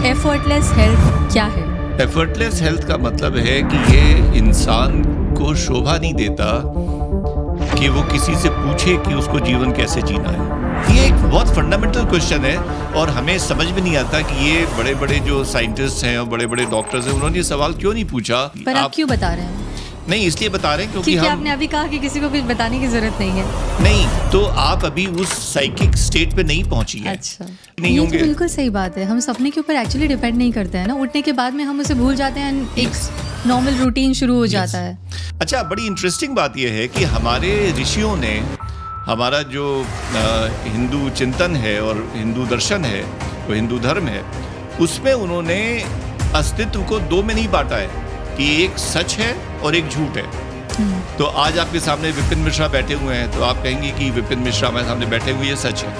Effortless health क्या है? Effortless health का मतलब है कि ये इंसान को शोभा नहीं देता कि वो किसी से पूछे कि उसको जीवन कैसे जीना है। ये एक बहुत फंडामेंटल क्वेश्चन है और हमें समझ में नहीं आता कि ये बड़े बड़े जो साइंटिस्ट हैं और बड़े बड़े डॉक्टर्स हैं उन्होंने ये सवाल क्यों नहीं पूछा। पर आप क्यों बता रहे हैं? नहीं, इसलिए बता रहे हैं क्योंकि आपने अभी कहा कि किसी को कुछ बताने की जरूरत नहीं है। नहीं, तो आप अभी उस साइकिक स्टेट पे नहीं पहुंची है। अच्छा, नहीं होंगे। तो बिल्कुल सही बात है। हम सपने के ऊपर एक्चुअली डिपेंड नहीं करते हैं ना, उठने के बाद में हम उसे भूल जाते हैं, एक नॉर्मल रूटीन शुरू हो जाता है। अच्छा, बड़ी इंटरेस्टिंग बात यह है कि हमारे ऋषियों ने हमारा जो हिंदू चिंतन है और हिंदू दर्शन है, वो हिंदू धर्म है, उसमें उन्होंने अस्तित्व को दो में नहीं बांटा है कि एक सच है और एक झूठ है। तो आज आपके सामने विपिन मिश्रा बैठे हुए हैं तो आप कहेंगे कि विपिन मिश्रा हमारे सामने बैठे हुए ये सच है,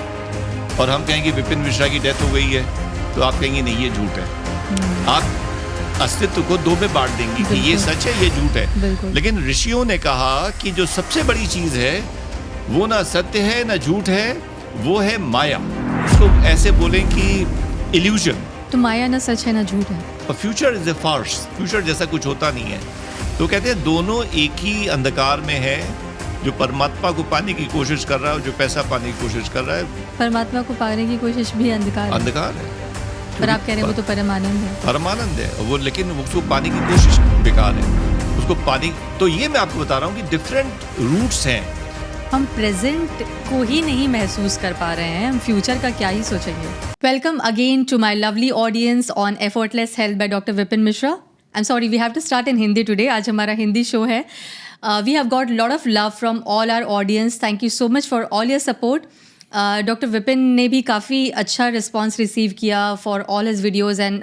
और हम कहेंगे विपिन मिश्रा की डेथ हो गई है तो आप कहेंगे नहीं ये झूठ है। आप अस्तित्व को दो में बांट देंगे कि ये सच है ये झूठ है। लेकिन ऋषियों ने कहा कि जो सबसे बड़ी चीज है वो ना सत्य है ना झूठ है, वो है माया। तो ऐसे बोलें कि इल्यूजन। तो माया ना सच है ना झूठ है। और future is a farce, future जैसा कुछ होता नहीं है। तो कहते हैं दोनों एक ही अंधकार में है, जो परमात्मा को पाने की कोशिश कर रहा है और जो पैसा पाने की कोशिश कर रहा है। परमात्मा को पाने की कोशिश भी अंधकार है। पर आप कह रहे हैं वो तो परमानंद है। परमानंद है वो, लेकिन उसको पाने की कोशिश बेकार है। उसको पाने, तो ये मैं आपको बता रहा हूँ कि डिफरेंट रूट्स हैं। हम प्रेजेंट को ही नहीं महसूस कर पा रहे हैं, हम फ्यूचर का क्या ही सोचेंगे। Welcome again to my lovely audience on effortless health by doctor Vipin Mishra. I am sorry, we have to start in Hindi today. आज हमारा हिंदी शो है। We have got lot of love from all our audience. Thank you so much for all your support. Doctor Vipin ने भी काफ़ी अच्छा response receive किया for all his videos and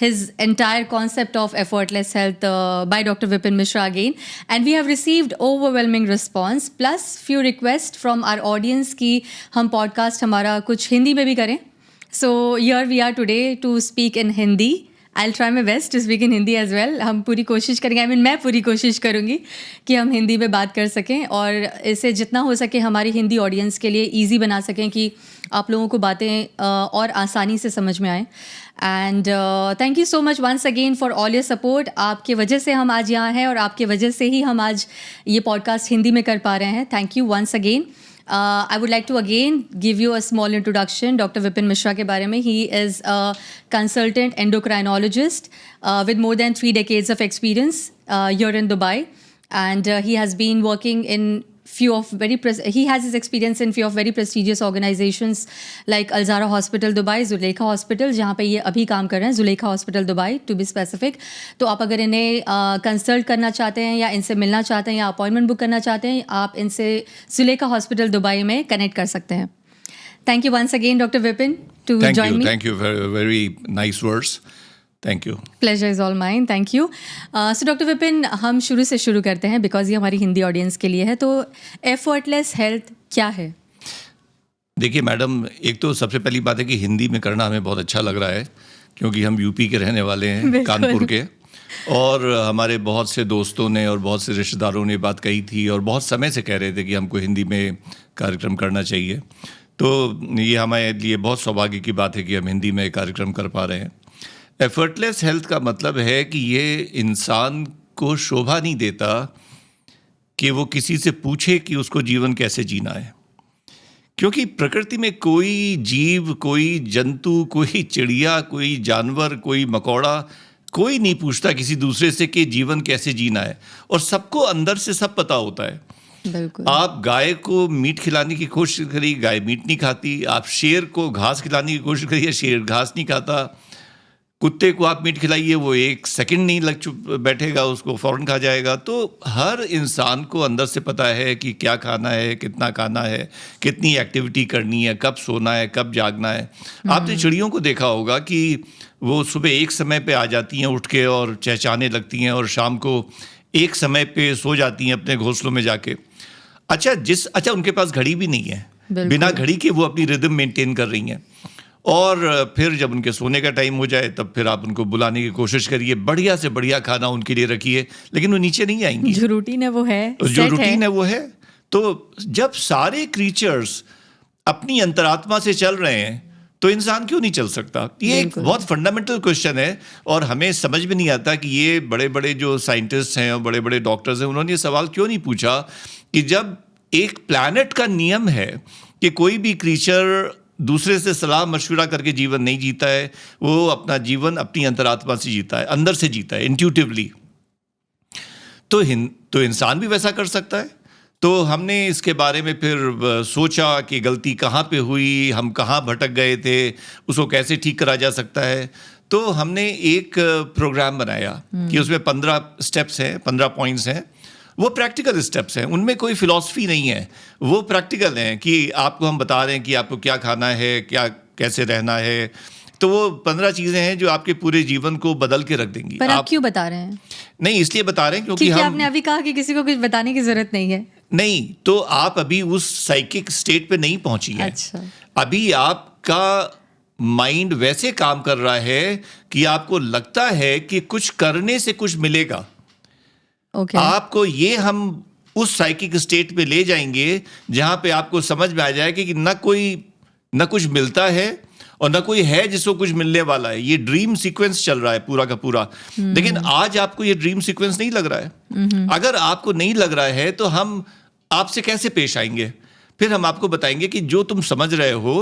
his entire concept of effortless health by doctor Vipin Mishra again, and we have received overwhelming response plus few request from our audience कि हम podcast हमारा कुछ हिंदी में भी करें। So here we are today to speak in Hindi. I'll try my best to speak in Hindi as well. हम पूरी कोशिश करेंगे, मैं पूरी कोशिश करूँगी कि हम हिंदी में बात कर सकें और इसे जितना हो सके हमारी हिंदी ऑडियंस के लिए ईजी बना सकें कि आप लोगों को बातें और आसानी से समझ में आएँ। And thank you so much once again for all your support. आपके वजह से हम आज यहाँ हैं और आपके वजह से ही हम आज ये पॉडकास्ट हिंदी में कर पा रहे हैं। Thank you once again. I would like to again give you a small introduction. Dr. Vipin Mishra के बारे में, he is a consultant endocrinologist with more than 3 decades of experience here in Dubai, and he has been working in few of he has his experience in few of very prestigious organizations like Alzara Hospital Dubai, Zuleika Hospital, जहाँ पे ये अभी काम कर रहे हैं, Zuleika Hospital Dubai to be specific। तो आप अगर इन्हें कंसल्ट करना चाहते हैं या इनसे मिलना चाहते हैं या अपॉइंटमेंट बुक करना चाहते हैं, आप इनसे Zuleika Hospital Dubai में कनेक्ट कर सकते हैं। Thank you once again, Dr. Vipin, to join me. Thank you, very, very nice words. Thank you. Pleasure is all mine. Thank you. So doctor Vipin, हम शुरू से शुरू करते हैं बिकॉज ये हमारी हिंदी ऑडियंस के लिए है। तो एफर्टलेस हेल्थ क्या है? देखिए मैडम, एक तो सबसे पहली बात है कि हिंदी में करना हमें बहुत अच्छा लग रहा है क्योंकि हम यूपी के रहने वाले हैं, कानपुर के, और हमारे बहुत से दोस्तों ने और बहुत से रिश्तेदारों ने बात कही थी और बहुत समय से कह रहे थे कि हमको हिंदी में कार्यक्रम करना चाहिए। तो ये हमारे लिए बहुत सौभाग्य की बात है कि हम हिंदी में कार्यक्रम कर पा रहे हैं। एफर्टलेस हेल्थ का मतलब है कि ये इंसान को शोभा नहीं देता कि वो किसी से पूछे कि उसको जीवन कैसे जीना है, क्योंकि प्रकृति में कोई जीव, कोई जंतु, कोई चिड़िया, कोई जानवर, कोई मकोड़ा, कोई नहीं पूछता किसी दूसरे से कि जीवन कैसे जीना है, और सबको अंदर से सब पता होता है। बिल्कुल। आप गाय को मीट खिलाने की कोशिश करिए, गाय मीट नहीं खाती। आप शेर को घास खिलाने की कोशिश करिए, शेर घास नहीं खाता। कुत्ते को आप मीट खिलाइए, वो एक सेकंड नहीं बैठेगा, उसको फौरन खा जाएगा। तो हर इंसान को अंदर से पता है कि क्या खाना है, कितना खाना है, कितनी एक्टिविटी करनी है, कब सोना है, कब जागना है। आपने चिड़ियों को देखा होगा कि वो सुबह एक समय पे आ जाती हैं उठ के और चहचहाने लगती हैं और शाम को एक समय पे सो जाती हैं अपने घोंसलों में जाके। अच्छा उनके पास घड़ी भी नहीं है, बिना घड़ी के वो अपनी रिदम मेंटेन कर रही हैं। और फिर जब उनके सोने का टाइम हो जाए तब फिर आप उनको बुलाने की कोशिश करिए, बढ़िया से बढ़िया खाना उनके लिए रखिए, लेकिन वो नीचे नहीं आएंगी। जो रूटीन है वो है, जो रूटीन है वो है। तो जब सारे क्रीचर्स अपनी अंतरात्मा से चल रहे हैं तो इंसान क्यों नहीं चल सकता? ये एक बहुत फंडामेंटल क्वेश्चन है और हमें समझ में नहीं आता कि ये बड़े बड़े जो साइंटिस्ट हैं और बड़े बड़े डॉक्टर्स हैं, उन्होंने ये सवाल क्यों नहीं पूछा कि जब एक प्लैनेट का नियम है कि कोई भी क्रीचर दूसरे से सलाह मशवरा करके जीवन नहीं जीता है, वो अपना जीवन अपनी अंतरात्मा से जीता है, अंदर से जीता है, इंट्यूटिवली। तो इंसान भी वैसा कर सकता है। तो हमने इसके बारे में फिर सोचा कि गलती कहाँ पे हुई, हम कहाँ भटक गए थे, उसको कैसे ठीक करा जा सकता है। तो हमने एक प्रोग्राम बनाया कि उसमें 15 स्टेप्स हैं, 15 पॉइंट्स हैं। वो प्रैक्टिकल स्टेप्स हैं, उनमें कोई फिलॉसफी नहीं है, वो प्रैक्टिकल हैं कि आपको हम बता रहे हैं कि आपको क्या खाना है, क्या कैसे रहना है। तो वो 15 चीज़ें हैं जो आपके पूरे जीवन को बदल के रख देंगी। पर आप क्यों बता रहे हैं? नहीं, इसलिए बता रहे हैं क्योंकि आपने अभी कहा कि किसी को कुछ बताने की जरूरत नहीं है। नहीं, तो आप अभी उस साइकिक स्टेट पे नहीं पहुंची है। अच्छा। अभी आपका माइंड वैसे काम कर रहा है कि आपको लगता है कि कुछ करने से कुछ मिलेगा। आपको ये हम उस साइकिक स्टेट पे ले जाएंगे जहां पे आपको समझ में आ जाएगा कि न कुछ मिलता है और न कोई है जिसको कुछ मिलने वाला है। ये ड्रीम सीक्वेंस चल रहा है पूरा का पूरा। लेकिन आज आपको ये ड्रीम सीक्वेंस नहीं लग रहा है। अगर आपको नहीं लग रहा है तो हम आपसे कैसे पेश आएंगे? फिर हम आपको बताएंगे कि जो तुम समझ रहे हो,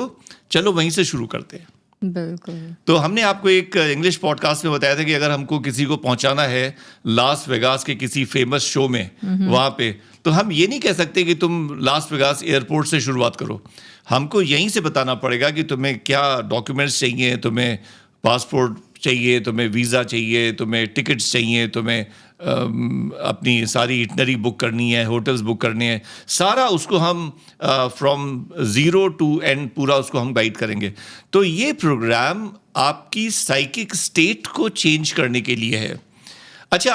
चलो वहीं से शुरू करते हैं। बिल्कुल। तो हमने आपको एक इंग्लिश पॉडकास्ट में बताया था कि अगर हमको किसी को पहुंचाना है लास वेगास के किसी फेमस शो में, वहां पे, तो हम ये नहीं कह सकते कि तुम लास वेगास एयरपोर्ट से शुरुआत करो। हमको यहीं से बताना पड़ेगा कि तुम्हें क्या डॉक्यूमेंट्स चाहिए, तुम्हें पासपोर्ट चाहिए, तुम्हें वीज़ा चाहिए, तुम्हें टिकट्स चाहिए, तुम्हें अपनी सारी इटनरी बुक करनी है, होटल्स बुक करने हैं, सारा उसको हम फ्रॉम ज़ीरो टू एंड पूरा उसको हम गाइड करेंगे। तो ये प्रोग्राम आपकी साइकिक स्टेट को चेंज करने के लिए है। अच्छा,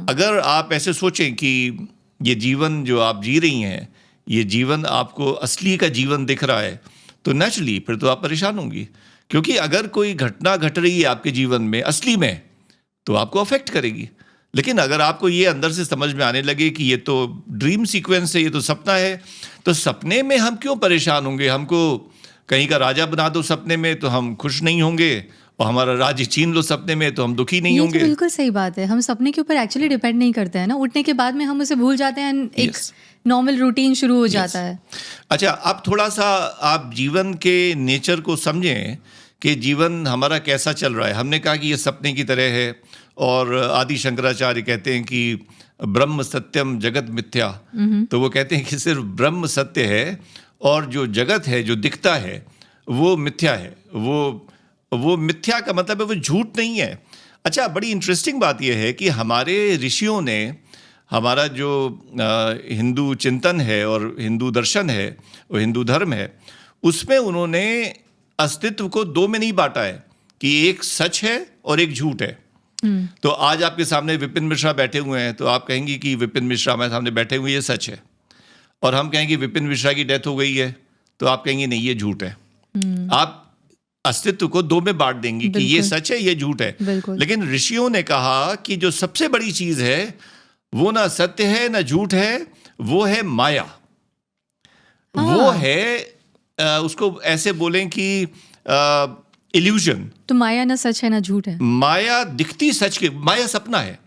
अगर आप ऐसे सोचें कि ये जीवन जो आप जी रही हैं, ये जीवन आपको असली का जीवन दिख रहा है, तो नेचुरली फिर तो आप परेशान होंगी, क्योंकि अगर कोई घटना घट रही है आपके जीवन में असली में, तो आपको अफेक्ट करेगी। लेकिन अगर आपको ये अंदर से समझ में आने लगे कि ये तो ड्रीम सीक्वेंस है, ये तो सपना है, तो सपने में हम क्यों परेशान होंगे? हमको कहीं का राजा बना दो सपने में तो हम खुश नहीं होंगे, और हमारा राज्य छीन लो सपने में तो हम दुखी नहीं होंगे। तो बिल्कुल सही बात है। हम सपने के ऊपर एक्चुअली डिपेंड नहीं करते हैं ना, उठने के बाद में हम उसे भूल जाते हैं, एक नॉर्मल रूटीन शुरू हो जाता है। अच्छा, अब थोड़ा सा आप जीवन के नेचर को समझें कि जीवन हमारा कैसा चल रहा है। हमने कहा कि ये सपने की तरह है, और आदि शंकराचार्य कहते हैं कि ब्रह्म सत्यम जगत मिथ्या। तो वो कहते हैं कि सिर्फ ब्रह्म सत्य है और जो जगत है, जो दिखता है, वो मिथ्या है। वो मिथ्या का मतलब है वो झूठ नहीं है। अच्छा, बड़ी इंटरेस्टिंग बात यह है कि हमारे ऋषियों ने, हमारा जो हिंदू चिंतन है और हिंदू दर्शन है और हिंदू धर्म है, उसमें उन्होंने अस्तित्व को दो में नहीं बांटा है कि एक सच है और एक झूठ है। तो आज आपके सामने विपिन मिश्रा बैठे हुए हैं, तो आप कहेंगी कि विपिन मिश्रा हमारे सामने बैठे हुए ये सच है, और हम कहेंगे विपिन मिश्रा की डेथ हो गई है, तो आप कहेंगे नहीं ये झूठ है। आप अस्तित्व को दो में बांट देंगी कि ये सच है, ये झूठ है। लेकिन ऋषियों ने कहा कि जो सबसे बड़ी चीज है वो ना सत्य है ना झूठ है, वो है माया। वो है उसको ऐसे बोलें कि इल्यूजन। तो माया ना सच है ना झूठ है। माया दिखती सच के, माया सपना है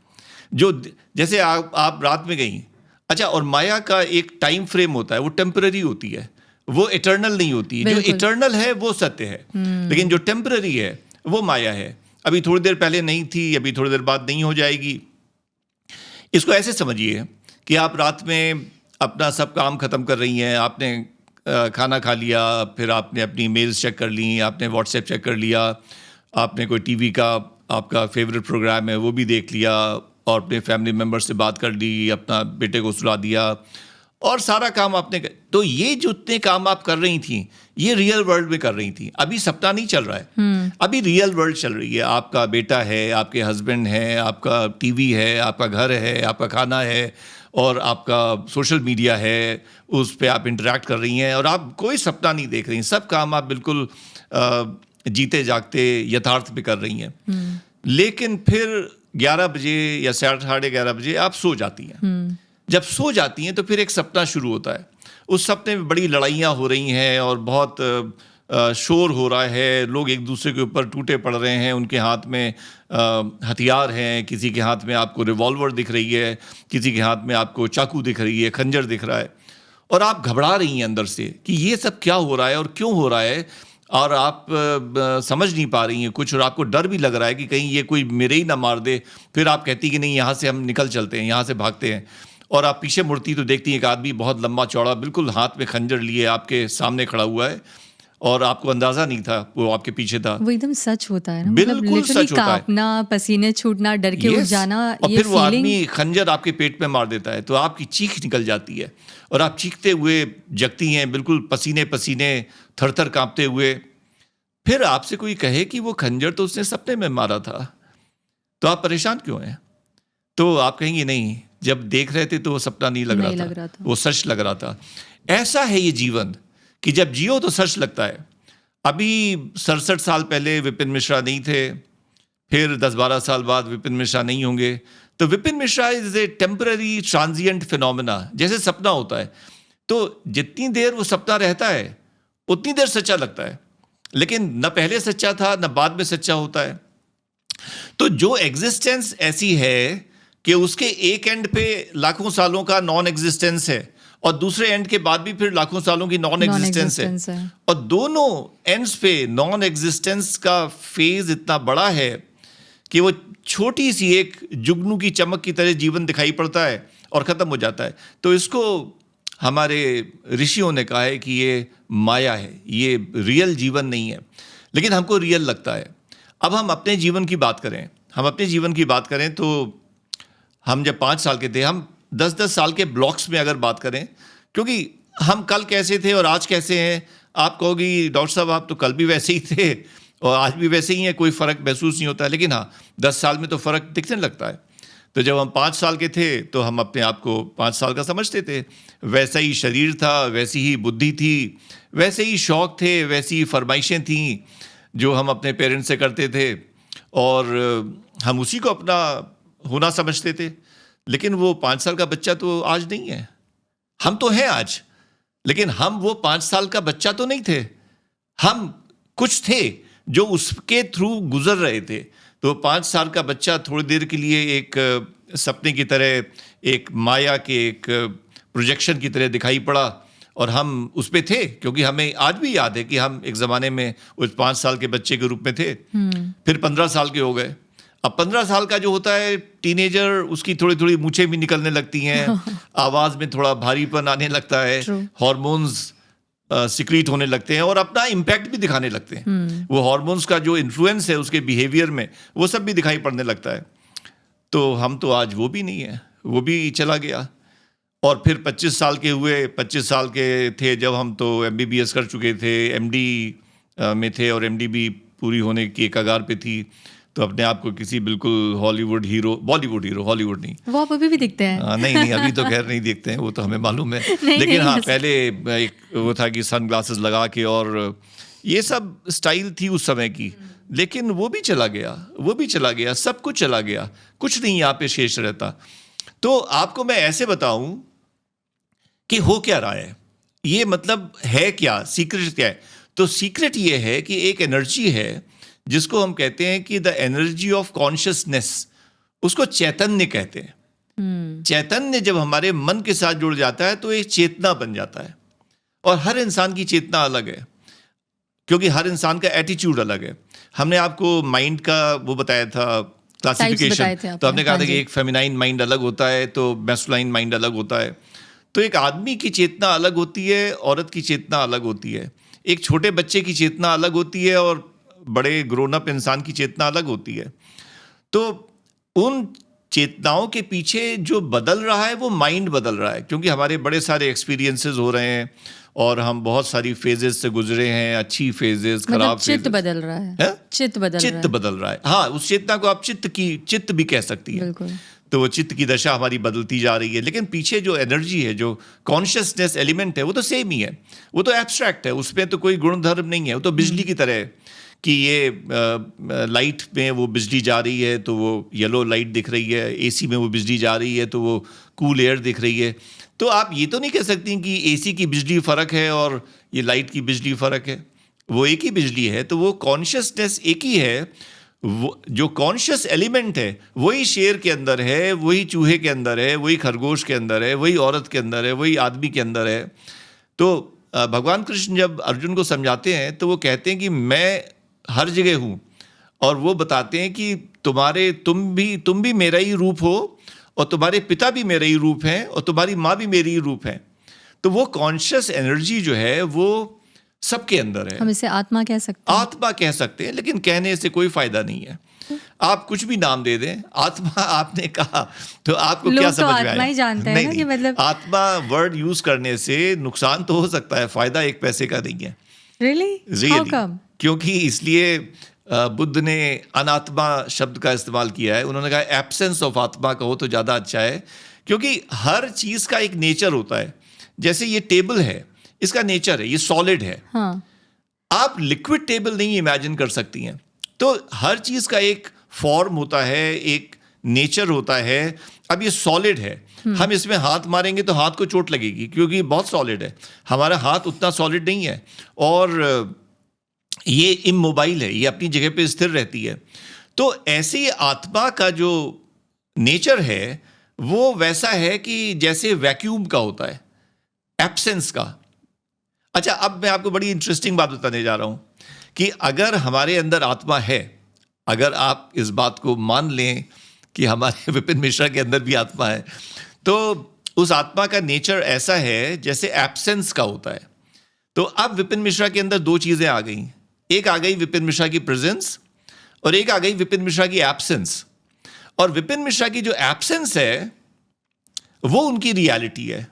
जो, जैसे आप रात में गई, अच्छा, और माया का एक टाइम फ्रेम होता है, वो टेम्पररी होती है, वो इटर्नल नहीं होती है। जो इटर्नल है वो सत्य है, लेकिन जो टेम्पररी है वो माया है। अभी थोड़ी देर पहले नहीं थी, अभी थोड़ी देर बाद नहीं हो जाएगी। इसको ऐसे समझिए कि आप रात में अपना सब काम खत्म कर रही हैं, आपने खाना खा लिया, फिर आपने अपनी मेल्स चेक कर ली, आपने व्हाट्सएप चेक कर लिया, आपने कोई टीवी का आपका फेवरेट प्रोग्राम है वो भी देख लिया, और अपने फैमिली मेम्बर से बात कर ली, अपना बेटे को सुला दिया, और सारा काम आपने तो ये जितने काम आप कर रही थी, ये रियल वर्ल्ड में कर रही थी। अभी सपना नहीं चल रहा है, अभी रियल वर्ल्ड चल रही है। आपका बेटा है, आपके हस्बैंड है, आपका टीवी है, आपका घर है, आपका खाना है, और आपका सोशल मीडिया है, उस पर आप इंटरेक्ट कर रही हैं, और आप कोई सपना नहीं देख रही हैं। सब काम आप बिल्कुल जीते जागते यथार्थ में कर रही हैं। लेकिन फिर 11 बजे या 11:30 बजे आप सो जाती हैं। जब सो जाती हैं तो फिर एक सपना शुरू होता है। उस सपने में बड़ी लड़ाइयाँ हो रही हैं और बहुत शोर हो रहा है, लोग एक दूसरे के ऊपर टूटे पड़ रहे हैं, उनके हाथ में हथियार हैं, किसी के हाथ में आपको रिवॉल्वर दिख रही है, किसी के हाथ में आपको चाकू दिख रही है, खंजर दिख रहा है, और आप घबरा रही हैं अंदर से कि ये सब क्या हो रहा है और क्यों हो रहा है, और आप समझ नहीं पा रही हैं कुछ, और आपको डर भी लग रहा है कि कहीं ये कोई मेरे ही ना मार दे। फिर आप कहती कि नहीं, यहाँ से हम निकल चलते हैं, यहाँ से भागते हैं, और आप पीछे मुड़ती तो देखती हैं एक आदमी बहुत लंबा चौड़ा बिल्कुल हाथ में खंजर लिए आपके सामने खड़ा हुआ है, और आपको अंदाजा नहीं था वो आपके पीछे था। वो एकदम सच होता है ना, बिल्कुल मतलब लिटरली सच होता है। कांपना, पसीने छूटना, डर के उठ Yes, जाना, और ये फिर वो फीलिंग। आदमी खंजर आपके पेट में मार देता है, तो आपकी चीख निकल जाती है, और आप चीखते हुए जगती हैं, बिल्कुल पसीने पसीने, थर-थर कांपते हुए। फिर आपसे कोई कहे कि वो खंजर तो उसने सपने में मारा था, तो आप परेशान क्यों हैं? तो आप कहेंगे नहीं, जब देख रहे थे तो वो सपना नहीं लग नहीं रहा लग रहा था, था। वो सच लग रहा था। ऐसा है ये जीवन कि जब जियो तो सच लगता है। अभी 67 साल पहले विपिन मिश्रा नहीं थे, फिर 10-12 साल बाद विपिन मिश्रा नहीं होंगे, तो Vipin Mishra is a temporary transient phenomena, जैसे सपना होता है। तो जितनी देर वो सपना रहता है उतनी देर सच्चा लगता है, लेकिन न पहले सच्चा था न बाद में सच्चा होता है। तो जो एग्जिस्टेंस ऐसी है कि उसके एक एंड पे लाखों सालों का नॉन एग्जिस्टेंस है, और दूसरे एंड के बाद भी फिर लाखों सालों की नॉन एग्जिस्टेंस है, और दोनों एंड्स पे नॉन एग्जिस्टेंस का फेज इतना बड़ा है कि वो छोटी सी एक जुगनू की चमक की तरह जीवन दिखाई पड़ता है और ख़त्म हो जाता है। तो इसको हमारे ऋषियों ने कहा है कि ये माया है, ये रियल जीवन नहीं है, लेकिन हमको रियल लगता है। अब हम अपने जीवन की बात करें, तो हम जब 5 साल के थे, हम 10-10 साल के ब्लॉक्स में अगर बात करें, क्योंकि हम कल कैसे थे और आज कैसे हैं, आप कहोगी डॉक्टर साहब आप तो कल भी वैसे ही थे और आज भी वैसे ही हैं, कोई फ़र्क महसूस नहीं होता है, लेकिन हाँ 10 साल में तो फ़र्क दिखने लगता है। तो जब हम 5 साल के थे तो हम अपने आप को 5 साल का समझते थे, वैसा ही शरीर था, वैसी ही बुद्धि थी, वैसे ही शौक़ थे, वैसी ही फरमाइशें थीं जो हम अपने पेरेंट्स से करते थे, और हम उसी को अपना होना समझते थे। लेकिन वो 5 साल का बच्चा तो आज नहीं है। हम तो हैं आज, लेकिन हम वो 5 साल का बच्चा तो नहीं थे। हम कुछ थे जो उसके थ्रू गुजर रहे थे। तो 5 साल का बच्चा थोड़ी देर के लिए एक सपने की तरह, एक माया के एक प्रोजेक्शन की तरह दिखाई पड़ा, और हम उस पे थे, क्योंकि हमें आज भी याद है कि हम एक ज़माने में उस 5 साल के बच्चे के रूप में थे। फिर 15 साल के हो गए। अब 15 साल का जो होता है टीनेजर, उसकी थोड़ी थोड़ी मूछें भी निकलने लगती हैं, आवाज़ में थोड़ा भारीपन आने लगता है, हार्मोन्स सिक्रीट होने लगते हैं, और अपना इम्पैक्ट भी दिखाने लगते हैं। वो हार्मोन्स का जो इन्फ्लुएंस है उसके बिहेवियर में, वो सब भी दिखाई पड़ने लगता है। तो हम तो आज वो भी नहीं है, वो भी चला गया। और फिर 25 साल के हुए, 25 साल के थे जब हम तो MBBS कर चुके थे, MD में थे, और MD भी पूरी होने की कगार पे थी। तो अपने आप को किसी बिल्कुल बॉलीवुड हीरो, हॉलीवुड नहीं, वो आप अभी भी दिखते हैं। नहीं अभी तो खैर नहीं देखते हैं, वो तो हमें मालूम है। लेकिन हाँ, पहले एक वो था कि सन ग्लासेस लगा के, और ये सब स्टाइल थी उस समय की। लेकिन वो भी चला गया, सब कुछ चला गया, कुछ नहीं यहाँ पे शेष रहता। तो आपको मैं ऐसे बताऊं कि हो क्या रहा है, ये मतलब है क्या, सीक्रेट क्या है। तो सीक्रेट ये है कि एक एनर्जी है जिसको हम कहते हैं कि द एनर्जी ऑफ कॉन्शियसनेस, उसको चैतन्य कहते हैं। चैतन्य जब हमारे मन के साथ जुड़ जाता है तो एक चेतना बन जाता है, और हर इंसान की चेतना अलग है, क्योंकि हर इंसान का एटीट्यूड अलग है। हमने आपको माइंड का वो बताया था, क्लासिफिकेशन, तो हमने कहा था कि एक फेमिनाइन माइंड अलग होता है, तो मैस्कुलाइन माइंड अलग होता है। तो एक आदमी की चेतना अलग होती है, औरत की चेतना अलग होती है, एक छोटे बच्चे की चेतना अलग होती है, और बड़े ग्रोन अप इंसान की चेतना अलग होती है। तो उन चेतनाओं के पीछे जो बदल रहा है वो माइंड बदल रहा है, क्योंकि हमारे बड़े सारे एक्सपीरियंसेस हो रहे हैं, और हम बहुत सारी फेजेस से गुजरे हैं, अच्छी फेजेस, खराब फेजेस। चित्त बदल रहा है, चित्त बदल रहा है। हाँ, उस चेतना को आप चित्त भी कह सकती है। तो वो चित्त की दशा हमारी बदलती जा रही है, लेकिन पीछे जो एनर्जी है, जो कॉन्शियसनेस एलिमेंट है, वो तो सेम ही है, वो तो एब्स्ट्रैक्ट है, उसमें तो कोई गुणधर्म नहीं है। वो तो बिजली की तरह है कि ये लाइट में वो बिजली जा रही है तो वो येलो लाइट दिख रही है, AC में वो बिजली जा रही है तो वो कूल एयर दिख रही है। तो आप ये तो नहीं कह सकती कि AC की बिजली फ़र्क है और ये लाइट की बिजली फ़र्क है। वो एक ही बिजली है, तो वो कॉन्शियसनेस एक ही है। वो जो कॉन्शियस एलिमेंट है वही शेर के अंदर है, वही चूहे के अंदर है, वही खरगोश के अंदर है, वही औरत के अंदर है, वही आदमी के अंदर है। तो भगवान कृष्ण जब अर्जुन को समझाते हैं तो वो कहते हैं कि मैं हर जगह हूँ, और वो बताते हैं कि तुम भी मेरा ही रूप हो, और तुम्हारे पिता भी मेरा ही रूप हैं, और तुम्हारी माँ भी मेरी ही रूप है। तो वो कॉन्शियस एनर्जी जो है वो सबके अंदर है। हम इसे आत्मा कह सकते हैं। आत्मा कह सकते हैं, लेकिन कहने से कोई फायदा नहीं है। आप कुछ भी नाम दे दें, आत्मा आपने कहा तो आपको क्या समझ में आया? आत्मा ही जानते हैं ना कि मतलब आत्मा वर्ड यूज करने से नुकसान तो हो सकता है, फायदा एक पैसे का नहीं है। How come? क्योंकि इसलिए बुद्ध ने अनात्मा शब्द का इस्तेमाल किया है। उन्होंने कहा एब्सेंस ऑफ आत्मा कहो तो ज़्यादा अच्छा है, क्योंकि हर चीज़ का एक नेचर होता है। जैसे ये टेबल है, इसका नेचर है, ये सॉलिड है। हाँ। आप लिक्विड टेबल नहीं इमेजिन कर सकती हैं। तो हर चीज़ का एक फॉर्म होता है, एक नेचर होता है। अब ये सॉलिड है, हम इसमें हाथ मारेंगे तो हाथ को चोट लगेगी, क्योंकि बहुत सॉलिड है। हमारा हाथ उतना सॉलिड नहीं है, और ये इमोबाइल है, ये अपनी जगह पे स्थिर रहती है। तो ऐसे ही आत्मा का जो नेचर है वो वैसा है कि जैसे वैक्यूम का होता है, एब्सेंस का। अच्छा, अब मैं आपको बड़ी इंटरेस्टिंग बात बताने जा रहा हूं कि अगर हमारे अंदर आत्मा है, अगर आप इस बात को मान लें कि हमारे विपिन मिश्रा के अंदर भी आत्मा है, तो उस आत्मा का नेचर ऐसा है जैसे एब्सेंस का होता है। तो अब विपिन मिश्रा के अंदर दो चीजें आ गई। एक आ गई विपिन मिश्रा की प्रेजेंस, और एक आ गई विपिन मिश्रा की एब्सेंस। और विपिन मिश्रा की जो एब्सेंस है वो उनकी रियलिटी है।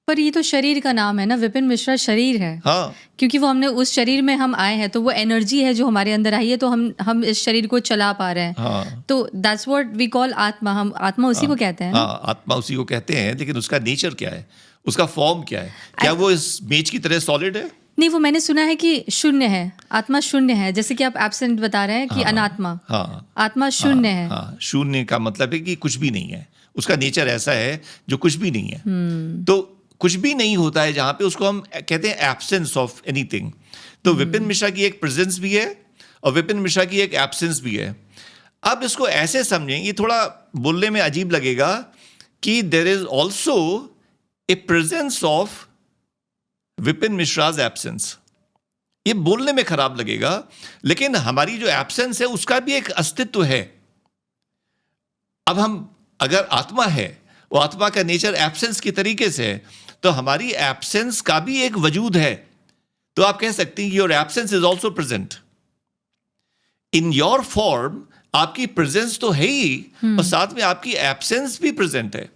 पर ये तो शरीर का नाम है ना, विपिन मिश्रा शरीर है। हाँ, क्योंकि वो हमने उस शरीर में हम आए हैं, तो वो एनर्जी है जो हमारे अंदर आई है, तो हम इस शरीर को चला पा रहे हैं। हाँ, तो दैट्स व्हाट वी कॉल आत्मा। हम आत्मा उसी को कहते हैं ना? हाँ, आत्मा उसी को कहते हैं, लेकिन उसका नेचर क्या है, उसका फॉर्म क्या है? क्या वो इस मेज की तरह सॉलिड है? नहीं, वो मैंने सुना है कि शून्य है, आत्मा शून्य है। जैसे कि आप एब्सेंट बता रहे हैं कि अनात्मा, हाँ, आत्मा शून्य है। हाँ, शून्य का मतलब है कि कुछ भी नहीं है। उसका नेचर ऐसा है जो कुछ भी नहीं है। तो कुछ भी नहीं होता है जहां पे, उसको हम कहते हैं एब्सेंस ऑफ एनीथिंग। तो विपिन मिश्रा की एक प्रेजेंस भी है और विपिन मिश्रा की एक एब्सेंस भी है। अब इसको ऐसे समझें, ये थोड़ा बोलने में अजीब लगेगा कि there is also a presence of Vipin Mishra's absence. ये बोलने में खराब लगेगा, लेकिन हमारी जो एब्सेंस है उसका भी एक अस्तित्व है। अब हम अगर आत्मा है, वो आत्मा का नेचर एब्सेंस की तरीके से है, तो हमारी एब्सेंस का भी एक वजूद है। तो आप कह सकते हैं your absence is also present in your form. आपकी प्रेजेंस तो है ही, और साथ में आपकी एब्सेंस भी प्रेजेंट है।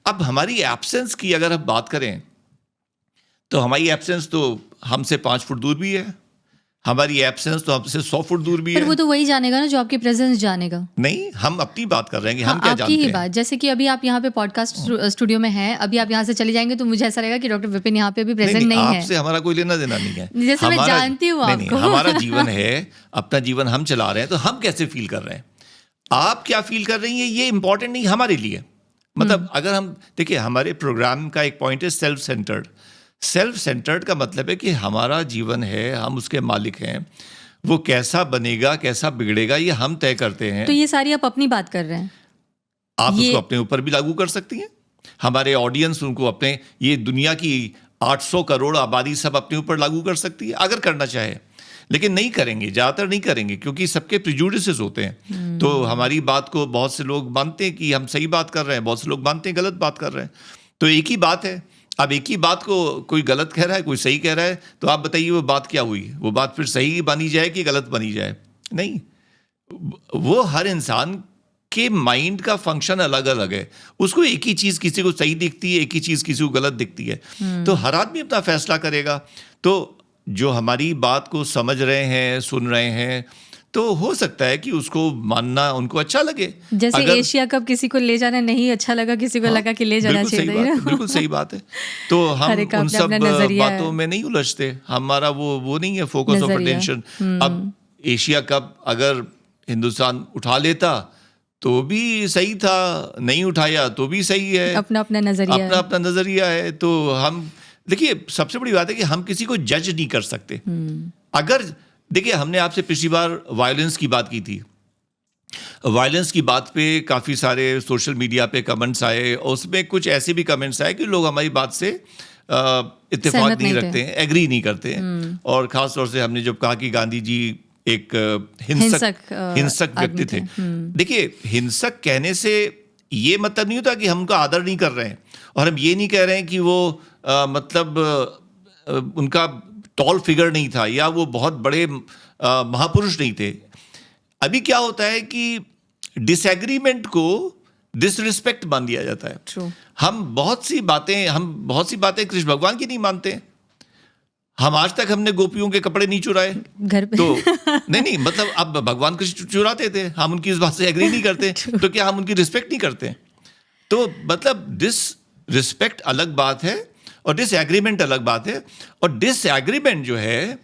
अब हमारी एब्सेंस की अगर हम बात करें, तो हमारी एब्सेंस तो हमसे 5 फुट दूर भी है, हमारी एब्सेंस तो हमसे 100 फुट दूर भी है। पर वो तो वही जानेगा ना जो आपकी प्रेजेंस जानेगा। नहीं, हम अपनी बात कर रहे हैं कि हम हाँ, क्या आपकी जानते ही हैं। बात। जैसे कि अभी आप यहाँ पे पॉडकास्ट स्टूडियो में हैं, अभी आप यहाँ से चले जाएंगे तो मुझे ऐसा लगेगा कि डॉक्टर विपिन यहाँ पे अभी प्रेजेंट नहीं है। आपसे हमारा कोई लेना देना नहीं है। जैसे मैं जानती हूँ नहीं, आपको। हमारा जीवन है, अपना जीवन हम चला रहे हैं, तो हम कैसे फील कर रहे हैं, आप क्या फील कर रही हैं, ये इंपॉर्टेंट नहीं हमारे लिए। मतलब अगर हम देखिए, हमारे प्रोग्राम का एक पॉइंट है सेल्फ सेंटर्ड। सेल्फ सेंटर्ड का मतलब है कि हमारा जीवन है, हम उसके मालिक हैं। वो कैसा बनेगा, कैसा बिगड़ेगा, ये हम तय करते हैं। तो ये सारी आप अपनी बात कर रहे हैं, आप उसको अपने ऊपर भी लागू कर सकती हैं। हमारे ऑडियंस उनको अपने, ये दुनिया की 800 करोड़ आबादी सब अपने ऊपर लागू कर सकती है अगर करना चाहे, लेकिन नहीं करेंगे, ज़्यादातर नहीं करेंगे, क्योंकि सबके प्रिजुडिसेस होते हैं। तो हमारी बात को बहुत से लोग मानते हैं कि हम सही बात कर रहे हैं, बहुत से लोग मानते हैं गलत बात कर रहे हैं। तो एक ही बात है। अब एक ही बात को कोई गलत कह रहा है, कोई सही कह रहा है, तो आप बताइए वो बात क्या हुई? वो बात फिर सही बनी जाए कि गलत बनी जाए? नहीं, वो हर इंसान के माइंड का फंक्शन अलग अलग है। उसको एक ही चीज़ किसी को सही दिखती है, एक ही चीज़ किसी को गलत दिखती है। तो हर आदमी अपना फैसला करेगा। तो जो हमारी बात को समझ रहे हैं, सुन रहे हैं, तो हो सकता है कि उसको मानना उनको अच्छा लगे। जैसे एशिया कप किसी को ले जाना नहीं अच्छा लगा, किसी को लगा कि ले जाना चाहिए। बिल्कुल सही बात है। तो हम उन सब बातों में नहीं उलझते, हमारा वो नहीं है फोकस ऑफ अटेंशन। अब एशिया कप अगर हिंदुस्तान उठा लेता तो भी सही था, नहीं उठाया तो भी सही है। अपना अपना नजरिया है। तो हम देखिए, सबसे बड़ी बात है कि हम किसी को जज नहीं कर सकते। अगर देखिए, हमने आपसे पिछली बार वायलेंस की बात की थी। वायलेंस की बात पे काफ़ी सारे सोशल मीडिया पे कमेंट्स आए, और उसमें कुछ ऐसे भी कमेंट्स आए कि लोग हमारी बात से इत्तेफाक सहमत नहीं नहीं रखते हैं, एग्री नहीं करते हैं। और ख़ास तौर से हमने जब कहा कि गांधी जी एक हिंसक व्यक्ति थे। देखिए, हिंसक कहने से ये मतलब नहीं होता कि हम उनका आदर नहीं कर रहे हैं, और हम ये नहीं कह रहे हैं कि वो उनका टॉल फिगर नहीं था या वो बहुत बड़े महापुरुष नहीं थे। अभी क्या होता है कि डिसएग्रीमेंट को डिसरिस्पेक्ट मान दिया जाता है। True. हम बहुत सी बातें कृष्ण भगवान की नहीं मानते हैं। हम आज तक हमने गोपियों के कपड़े नहीं चुराए घर पे। तो नहीं मतलब अब भगवान कृष्ण चुराते थे, हम उनकी इस बात से एग्री नहीं करते, तो क्या हम उनकी रिस्पेक्ट नहीं करते? तो मतलब डिसरिस्पेक्ट अलग बात है और डिसएग्रीमेंट अलग बात है। और डिसएग्रीमेंट जो है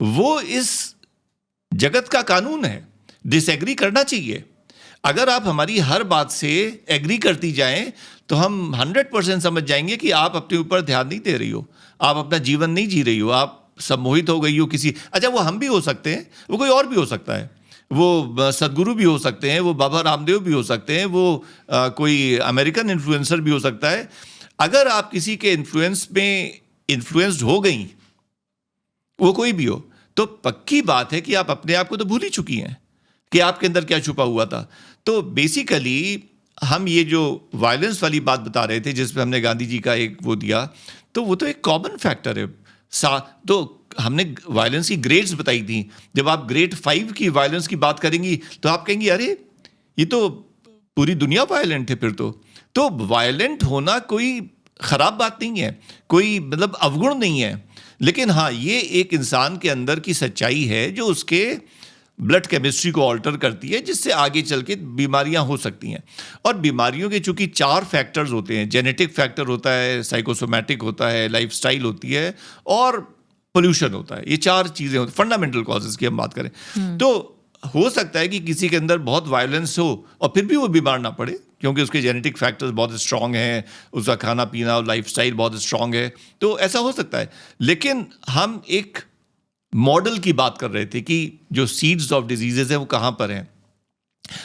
वो इस जगत का कानून है, डिसएग्री करना चाहिए। अगर आप हमारी हर बात से एग्री करती जाएं तो हम 100% समझ जाएंगे कि आप अपने ऊपर ध्यान नहीं दे रही हो, आप अपना जीवन नहीं जी रही हो, आप सम्मोहित हो गई हो किसी। अच्छा, वो हम भी हो सकते हैं, वो कोई और भी हो सकता है, वो सदगुरु भी हो सकते हैं, वो बाबा रामदेव भी हो सकते हैं, वो कोई अमेरिकन इन्फ्लुएंसर भी हो सकता है। अगर आप किसी के इन्फ्लुएंस में इन्फ्लुएंस्ड हो गई, वो कोई भी हो, तो पक्की बात है कि आप अपने आप को तो भूल ही चुकी हैं कि आपके अंदर क्या छुपा हुआ था। तो बेसिकली हम ये जो वायलेंस वाली बात बता रहे थे, जिसमें हमने गांधी जी का एक वो दिया, तो वो तो एक कॉमन फैक्टर है। तो हमने वायलेंस की ग्रेड्स बताई थी। जब आप ग्रेड 5 की वायलेंस की बात करेंगी तो आप कहेंगी अरे ये तो पूरी दुनिया वायलेंट है फिर तो वायलेंट होना कोई खराब बात नहीं है, कोई मतलब अवगुण नहीं है। लेकिन हाँ, ये एक इंसान के अंदर की सच्चाई है जो उसके ब्लड केमिस्ट्री को ऑल्टर करती है, जिससे आगे चल के बीमारियां हो सकती हैं। और बीमारियों के चूंकि 4 फैक्टर्स होते हैं, जेनेटिक फैक्टर होता है, साइकोसोमैटिक होता है, लाइफस्टाइल होती है और पोल्यूशन होता है। ये 4 चीज़ें होती, फंडामेंटल कॉजेज की हम बात करें तो हो सकता है कि किसी के अंदर बहुत वायलेंस हो और फिर भी वो बीमार ना पड़े, क्योंकि उसके जेनेटिक फैक्टर्स बहुत स्ट्रांग हैं, उसका खाना पीना और लाइफस्टाइल बहुत स्ट्रांग है, तो ऐसा हो सकता है। लेकिन हम एक मॉडल की बात कर रहे थे कि जो सीड्स ऑफ डिजीजेज हैं वो कहाँ पर हैं,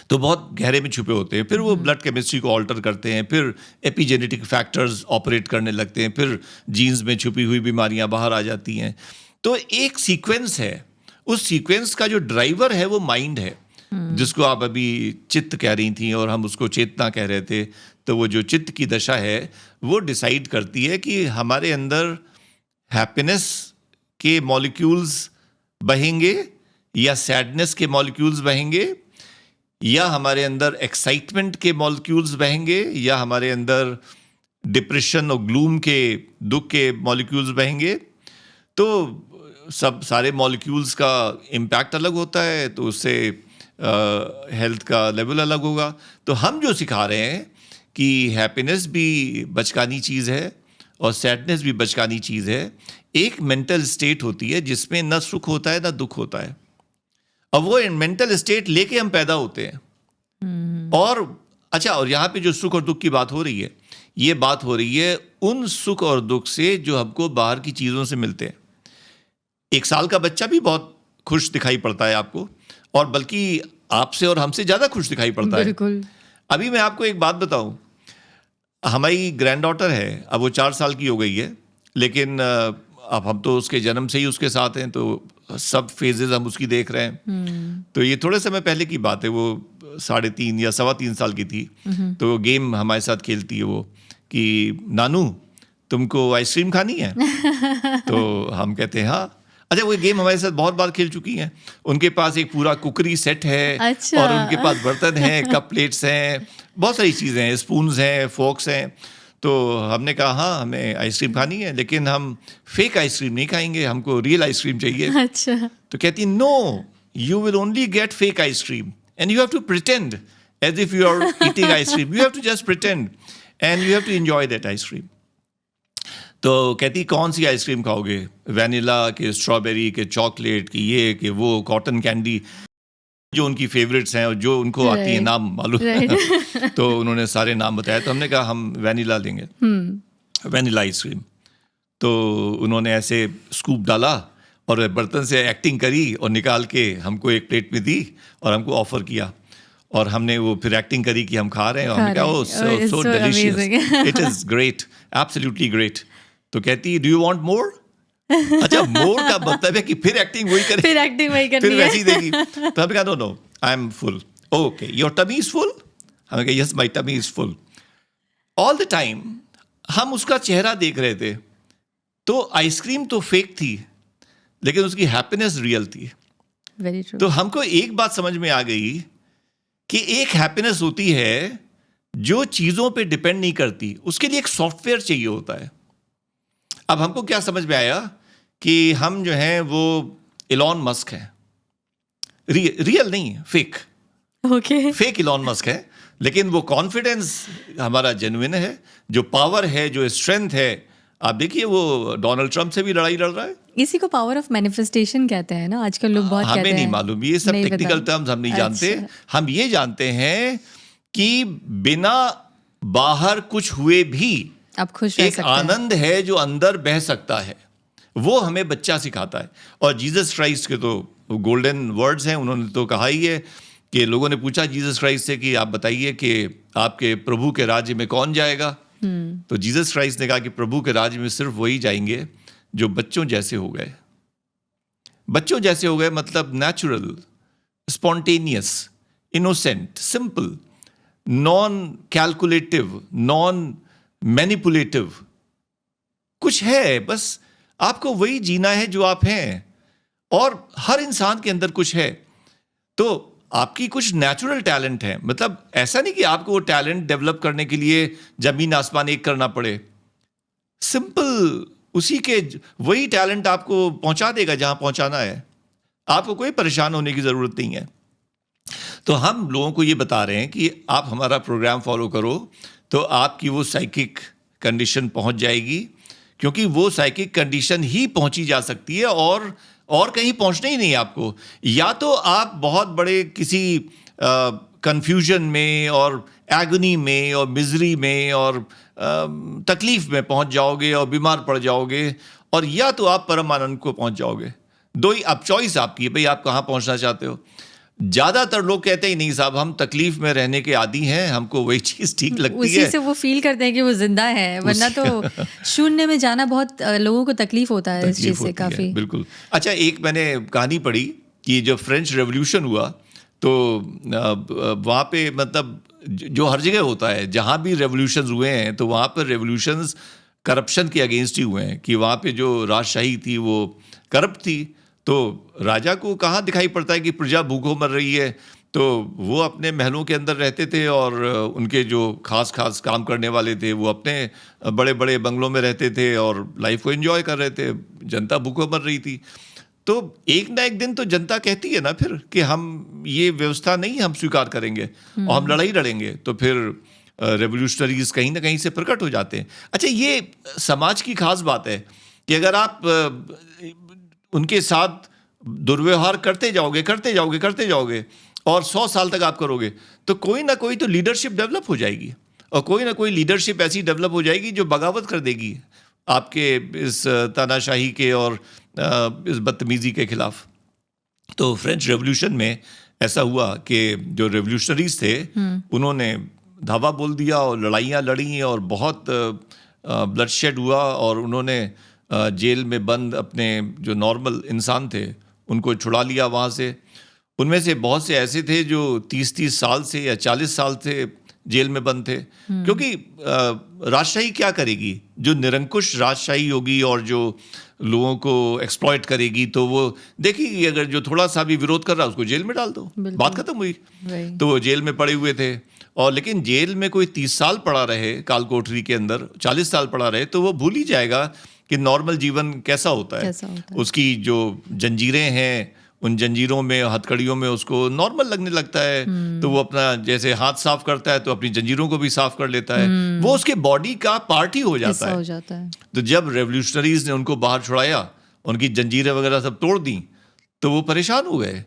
तो बहुत गहरे में छुपे होते हैं। फिर वो ब्लड केमिस्ट्री को ऑल्टर करते हैं, फिर एपिजेनेटिक फैक्टर्स ऑपरेट करने लगते हैं, फिर जीन्स में छुपी हुई बीमारियां बाहर आ जाती हैं। तो एक सीक्वेंस है, उस सीक्वेंस का जो ड्राइवर है वो माइंड है, जिसको आप अभी चित्त कह रही थी और हम उसको चेतना कह रहे थे। तो वो जो चित्त की दशा है वो डिसाइड करती है कि हमारे अंदर हैप्पीनेस के मॉलिक्यूल्स बहेंगे या सैडनेस के मॉलिक्यूल्स बहेंगे, या हमारे अंदर एक्साइटमेंट के मॉलिक्यूल्स बहेंगे, या हमारे अंदर डिप्रेशन और ग्लूम के दुख के मॉलिक्यूल्स बहेंगे। तो सब सारे मॉलिक्यूल्स का इम्पैक्ट अलग होता है, तो उससे हेल्थ का लेवल अलग होगा। तो हम जो सिखा रहे हैं कि हैप्पीनेस भी बचकानी चीज़ है और सैडनेस भी बचकानी चीज़ है। एक मेंटल स्टेट होती है जिसमें न सुख होता है न दुख होता है, और वो मेंटल स्टेट लेके हम पैदा होते हैं। और अच्छा, और यहाँ पे जो सुख और दुख की बात हो रही है, ये बात हो रही है उन सुख और दुख से जो हमको बाहर की चीज़ों से मिलते हैं। 1 साल का बच्चा भी बहुत खुश दिखाई पड़ता है आपको, और बल्कि आपसे और हमसे ज़्यादा खुश दिखाई पड़ता है। बिल्कुल। अभी मैं आपको एक बात बताऊं, हमारी ग्रैंड डॉटर है, अब वो 4 साल की हो गई है, लेकिन अब हम तो उसके जन्म से ही उसके साथ हैं, तो सब फेजेस हम उसकी देख रहे हैं। तो ये थोड़े समय पहले की बात है, वो 3.5 या 3.25 साल की थी। तो गेम हमारे साथ खेलती है वो कि नानू तुमको आइसक्रीम खानी है? तो हम कहते हैं हाँ। अच्छा, वो गेम हमारे साथ बहुत बार खेल चुकी हैं। उनके पास एक पूरा कुकरी सेट है। अच्छा। और उनके पास बर्तन हैं, कप प्लेट्स हैं, बहुत सारी चीज़ें हैं, स्पून्स हैं, फोक्स हैं। तो हमने कहा हाँ, हमें आइसक्रीम खानी है, लेकिन हम फेक आइसक्रीम नहीं खाएंगे, हमको रियल आइसक्रीम चाहिए। अच्छा। तो कहती no, you will only get fake ice cream and you have to pretend as if you are eating ice cream. You have to just pretend and you have to enjoy that ice cream. तो कहती कौन सी ice cream खाओगे? Vanilla के, strawberry के, chocolate की, ये कि वो, कॉटन कैंडी, जो उनकी फेवरेट्स हैं और जो उनको आती है नाम मालूम। तो उन्होंने सारे नाम बताया, तो हमने कहा हम वैनिला लेंगे, वैनिला आइसक्रीम। तो उन्होंने ऐसे स्कूप डाला और बर्तन से एक्टिंग करी और निकाल के हमको एक प्लेट में दी और हमको ऑफर किया, और हमने वो फिर एक्टिंग करी कि हम खा रहे हैं, और हमने कहा oh so delicious, it is great, absolutely great. तो कहती डू यू वांट मोर? अच्छा, मोर का मतलब है कि फिर एक्टिंग वही करे, फिर एक्टिंग वही करनी फिर है। वैसी देगी। तो हमने कहा no I am full. Okay, your tummy is full? हमने कहा yes my tummy is full. All the time हम उसका चेहरा देख रहे थे, तो आइसक्रीम तो फेक थी लेकिन उसकी हैप्पीनेस रियल थी। Very true. तो हमको एक बात समझ में आ गई कि एक हैप्पीनेस होती है जो चीज़ों पे डिपेंड नहीं करती, उसके लिए एक सॉफ्टवेयर चाहिए होता है। अब हमको क्या समझ में आया कि हम जो हैं वो इलॉन मस्क हैं, रियल नहीं, fake okay. Fake Elon Musk है, लेकिन वो कॉन्फिडेंस हमारा जेन्युइन है, जो पावर है, जो स्ट्रेंथ है। आप देखिए वो डोनाल्ड ट्रंप से भी लड़ाई लड़ रहा है। इसी को पावर ऑफ मैनिफेस्टेशन कहते हैं ना, आजकल लोग बहुत कहते हैं। हमें नहीं मालूम, ये सब नहीं पता। टेक्निकल टर्म्स हम नहीं जानते। अच्छा। हम ये जानते हैं कि बिना बाहर कुछ हुए भी आप खुश रह एक सकते हैं। आनंद है जो अंदर बह सकता है, वो हमें बच्चा सिखाता है। और जीसस क्राइस्ट के तो गोल्डन वर्ड्स हैं, उन्होंने तो कहा ही है कि लोगों ने पूछा जीसस क्राइस्ट से कि आप बताइए कि आपके प्रभु के राज्य में कौन जाएगा। तो जीसस क्राइस्ट ने कहा कि प्रभु के राज्य में सिर्फ वही जाएंगे जो बच्चों जैसे हो गए। बच्चों जैसे हो गए मतलब natural, spontaneous, innocent, simple, non calculative, non manipulative. कुछ है, बस आपको वही जीना है जो आप हैं, और हर इंसान के अंदर कुछ है। तो आपकी कुछ नेचुरल टैलेंट है, मतलब ऐसा नहीं कि आपको वो टैलेंट डेवलप करने के लिए जमीन आसमान एक करना पड़े। सिंपल उसी के वही टैलेंट आपको पहुंचा देगा जहां पहुंचाना है। आपको कोई परेशान होने की जरूरत नहीं है। तो हम लोगों को ये बता रहे हैं कि आप हमारा प्रोग्राम फॉलो करो तो आपकी वो साइकिक कंडीशन पहुंच जाएगी, क्योंकि वो साइकिक कंडीशन ही पहुंची जा सकती है, और कहीं पहुंचना ही नहीं आपको। या तो आप बहुत बड़े किसी कंफ्यूजन में और एगनी में और मिजरी में और तकलीफ में पहुंच जाओगे और बीमार पड़ जाओगे, और या तो आप परम आनंद को पहुंच जाओगे। दो ही, अब चॉइस आपकी है भाई, आप कहाँ पहुंचना चाहते हो। ज्यादातर लोग कहते ही नहीं साहब, हम तकलीफ में रहने के आदी हैं, हमको वही चीज ठीक लगती उसी है। से वो फील करते हैं कि वो जिंदा है, वरना तो शून्य में जाना बहुत लोगों को तकलीफ होता है इस चीज से काफी। बिल्कुल। अच्छा, एक मैंने कहानी पढ़ी कि जब फ्रेंच रेवोल्यूशन हुआ तो वहाँ पे मतलब जो हर जगह होता है, जहाँ भी रेवोल्यूशंस हुए हैं तो वहाँ पर रेवोल्यूशंस करप्शन के अगेंस्ट ही हुए हैं, कि वहाँ पे जो राजशाही थी वो करप्ट थी। तो राजा को कहाँ दिखाई पड़ता है कि प्रजा भूखों मर रही है, तो वो अपने महलों के अंदर रहते थे, और उनके जो खास काम करने वाले थे वो अपने बड़े बड़े बंगलों में रहते थे और लाइफ को एंजॉय कर रहे थे। जनता भूखों मर रही थी। तो एक ना एक दिन तो जनता कहती है ना फिर कि हम ये व्यवस्था नहीं हम स्वीकार करेंगे और हम लड़ाई लड़ेंगे। तो फिर रेवोल्यूशनरीज कहीं ना कहीं से प्रकट हो जाते हैं। अच्छा, ये समाज की खास बात है कि अगर आप उनके साथ दुर्व्यवहार करते जाओगे और 100 साल तक आप करोगे, तो कोई ना कोई तो लीडरशिप डेवलप हो जाएगी, और कोई ना कोई लीडरशिप ऐसी डेवलप हो जाएगी जो बगावत कर देगी आपके इस तानाशाही के और इस बदतमीजी के खिलाफ। तो फ्रेंच रेवोल्यूशन में ऐसा हुआ कि जो रेवोल्यूशनरीज थे उन्होंने धावा बोल दिया और लड़ाइयाँ लड़ी और बहुत ब्लडशेड हुआ, और उन्होंने जेल में बंद अपने जो नॉर्मल इंसान थे उनको छुड़ा लिया वहाँ से। उनमें से बहुत से ऐसे थे जो 30-30 साल से या 40 साल से जेल में बंद थे, क्योंकि राजशाही क्या करेगी, जो निरंकुश राजशाही होगी और जो लोगों को एक्सप्लॉइट करेगी, तो वो देखिए अगर जो थोड़ा सा भी विरोध कर रहा है उसको जेल में डाल दो, बात खत्म हुई। तो वो जेल में पड़े हुए थे, और लेकिन जेल में कोई 30 साल पड़ा रहे काल कोठरी के अंदर, 40 साल पड़ा रहे, तो वो भूल ही जाएगा कि नॉर्मल जीवन कैसा होता है। उसकी जो जंजीरें हैं, उन जंजीरों में, हथकड़ियों में उसको नॉर्मल लगने लगता है। तो वो अपना जैसे हाथ साफ करता है तो अपनी जंजीरों को भी साफ कर लेता है। वो उसके बॉडी का पार्ट ही हो जाता है। तो जब रेवोल्यूशनरीज ने उनको बाहर छुड़ाया, उनकी जंजीरें वगैरह सब तोड़ दी, तो वो परेशान हो गए।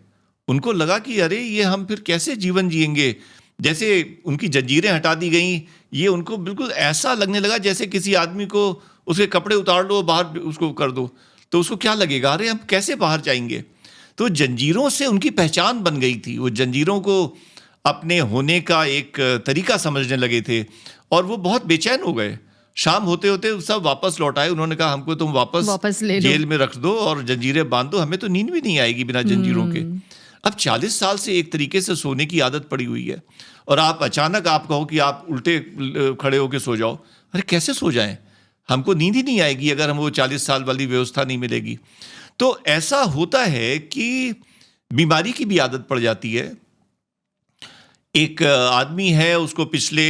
उनको लगा कि अरे ये हम फिर कैसे जीवन जिएंगे। जैसे उनकी जंजीरें हटा दी गई, ये उनको बिल्कुल ऐसा लगने लगा जैसे किसी आदमी को उसके कपड़े उतार लो, बाहर उसको कर दो। तो तो उसको क्या लगेगा, अरे हम कैसे बाहर जाएंगे। तो जंजीरों से उनकी पहचान बन गई थी, वो जंजीरों को अपने होने का एक तरीका समझने लगे थे और वो बहुत बेचैन हो गए। शाम होते होते सब वापस लौट आए, उन्होंने कहा हमको तुम वापस ले लो। जेल में रख दो और जंजीरें बांध दो, हमें तो नींद भी नहीं आएगी बिना जंजीरों के। अब 40 साल से एक तरीके से सोने की आदत पड़ी हुई है और आप अचानक आप कहो कि आप उल्टे खड़े होकर सो जाओ, अरे कैसे सो जाएं, हमको नींद ही नहीं आएगी अगर हम वो 40 साल वाली व्यवस्था नहीं मिलेगी। तो ऐसा होता है कि बीमारी की भी आदत पड़ जाती है। एक आदमी है, उसको पिछले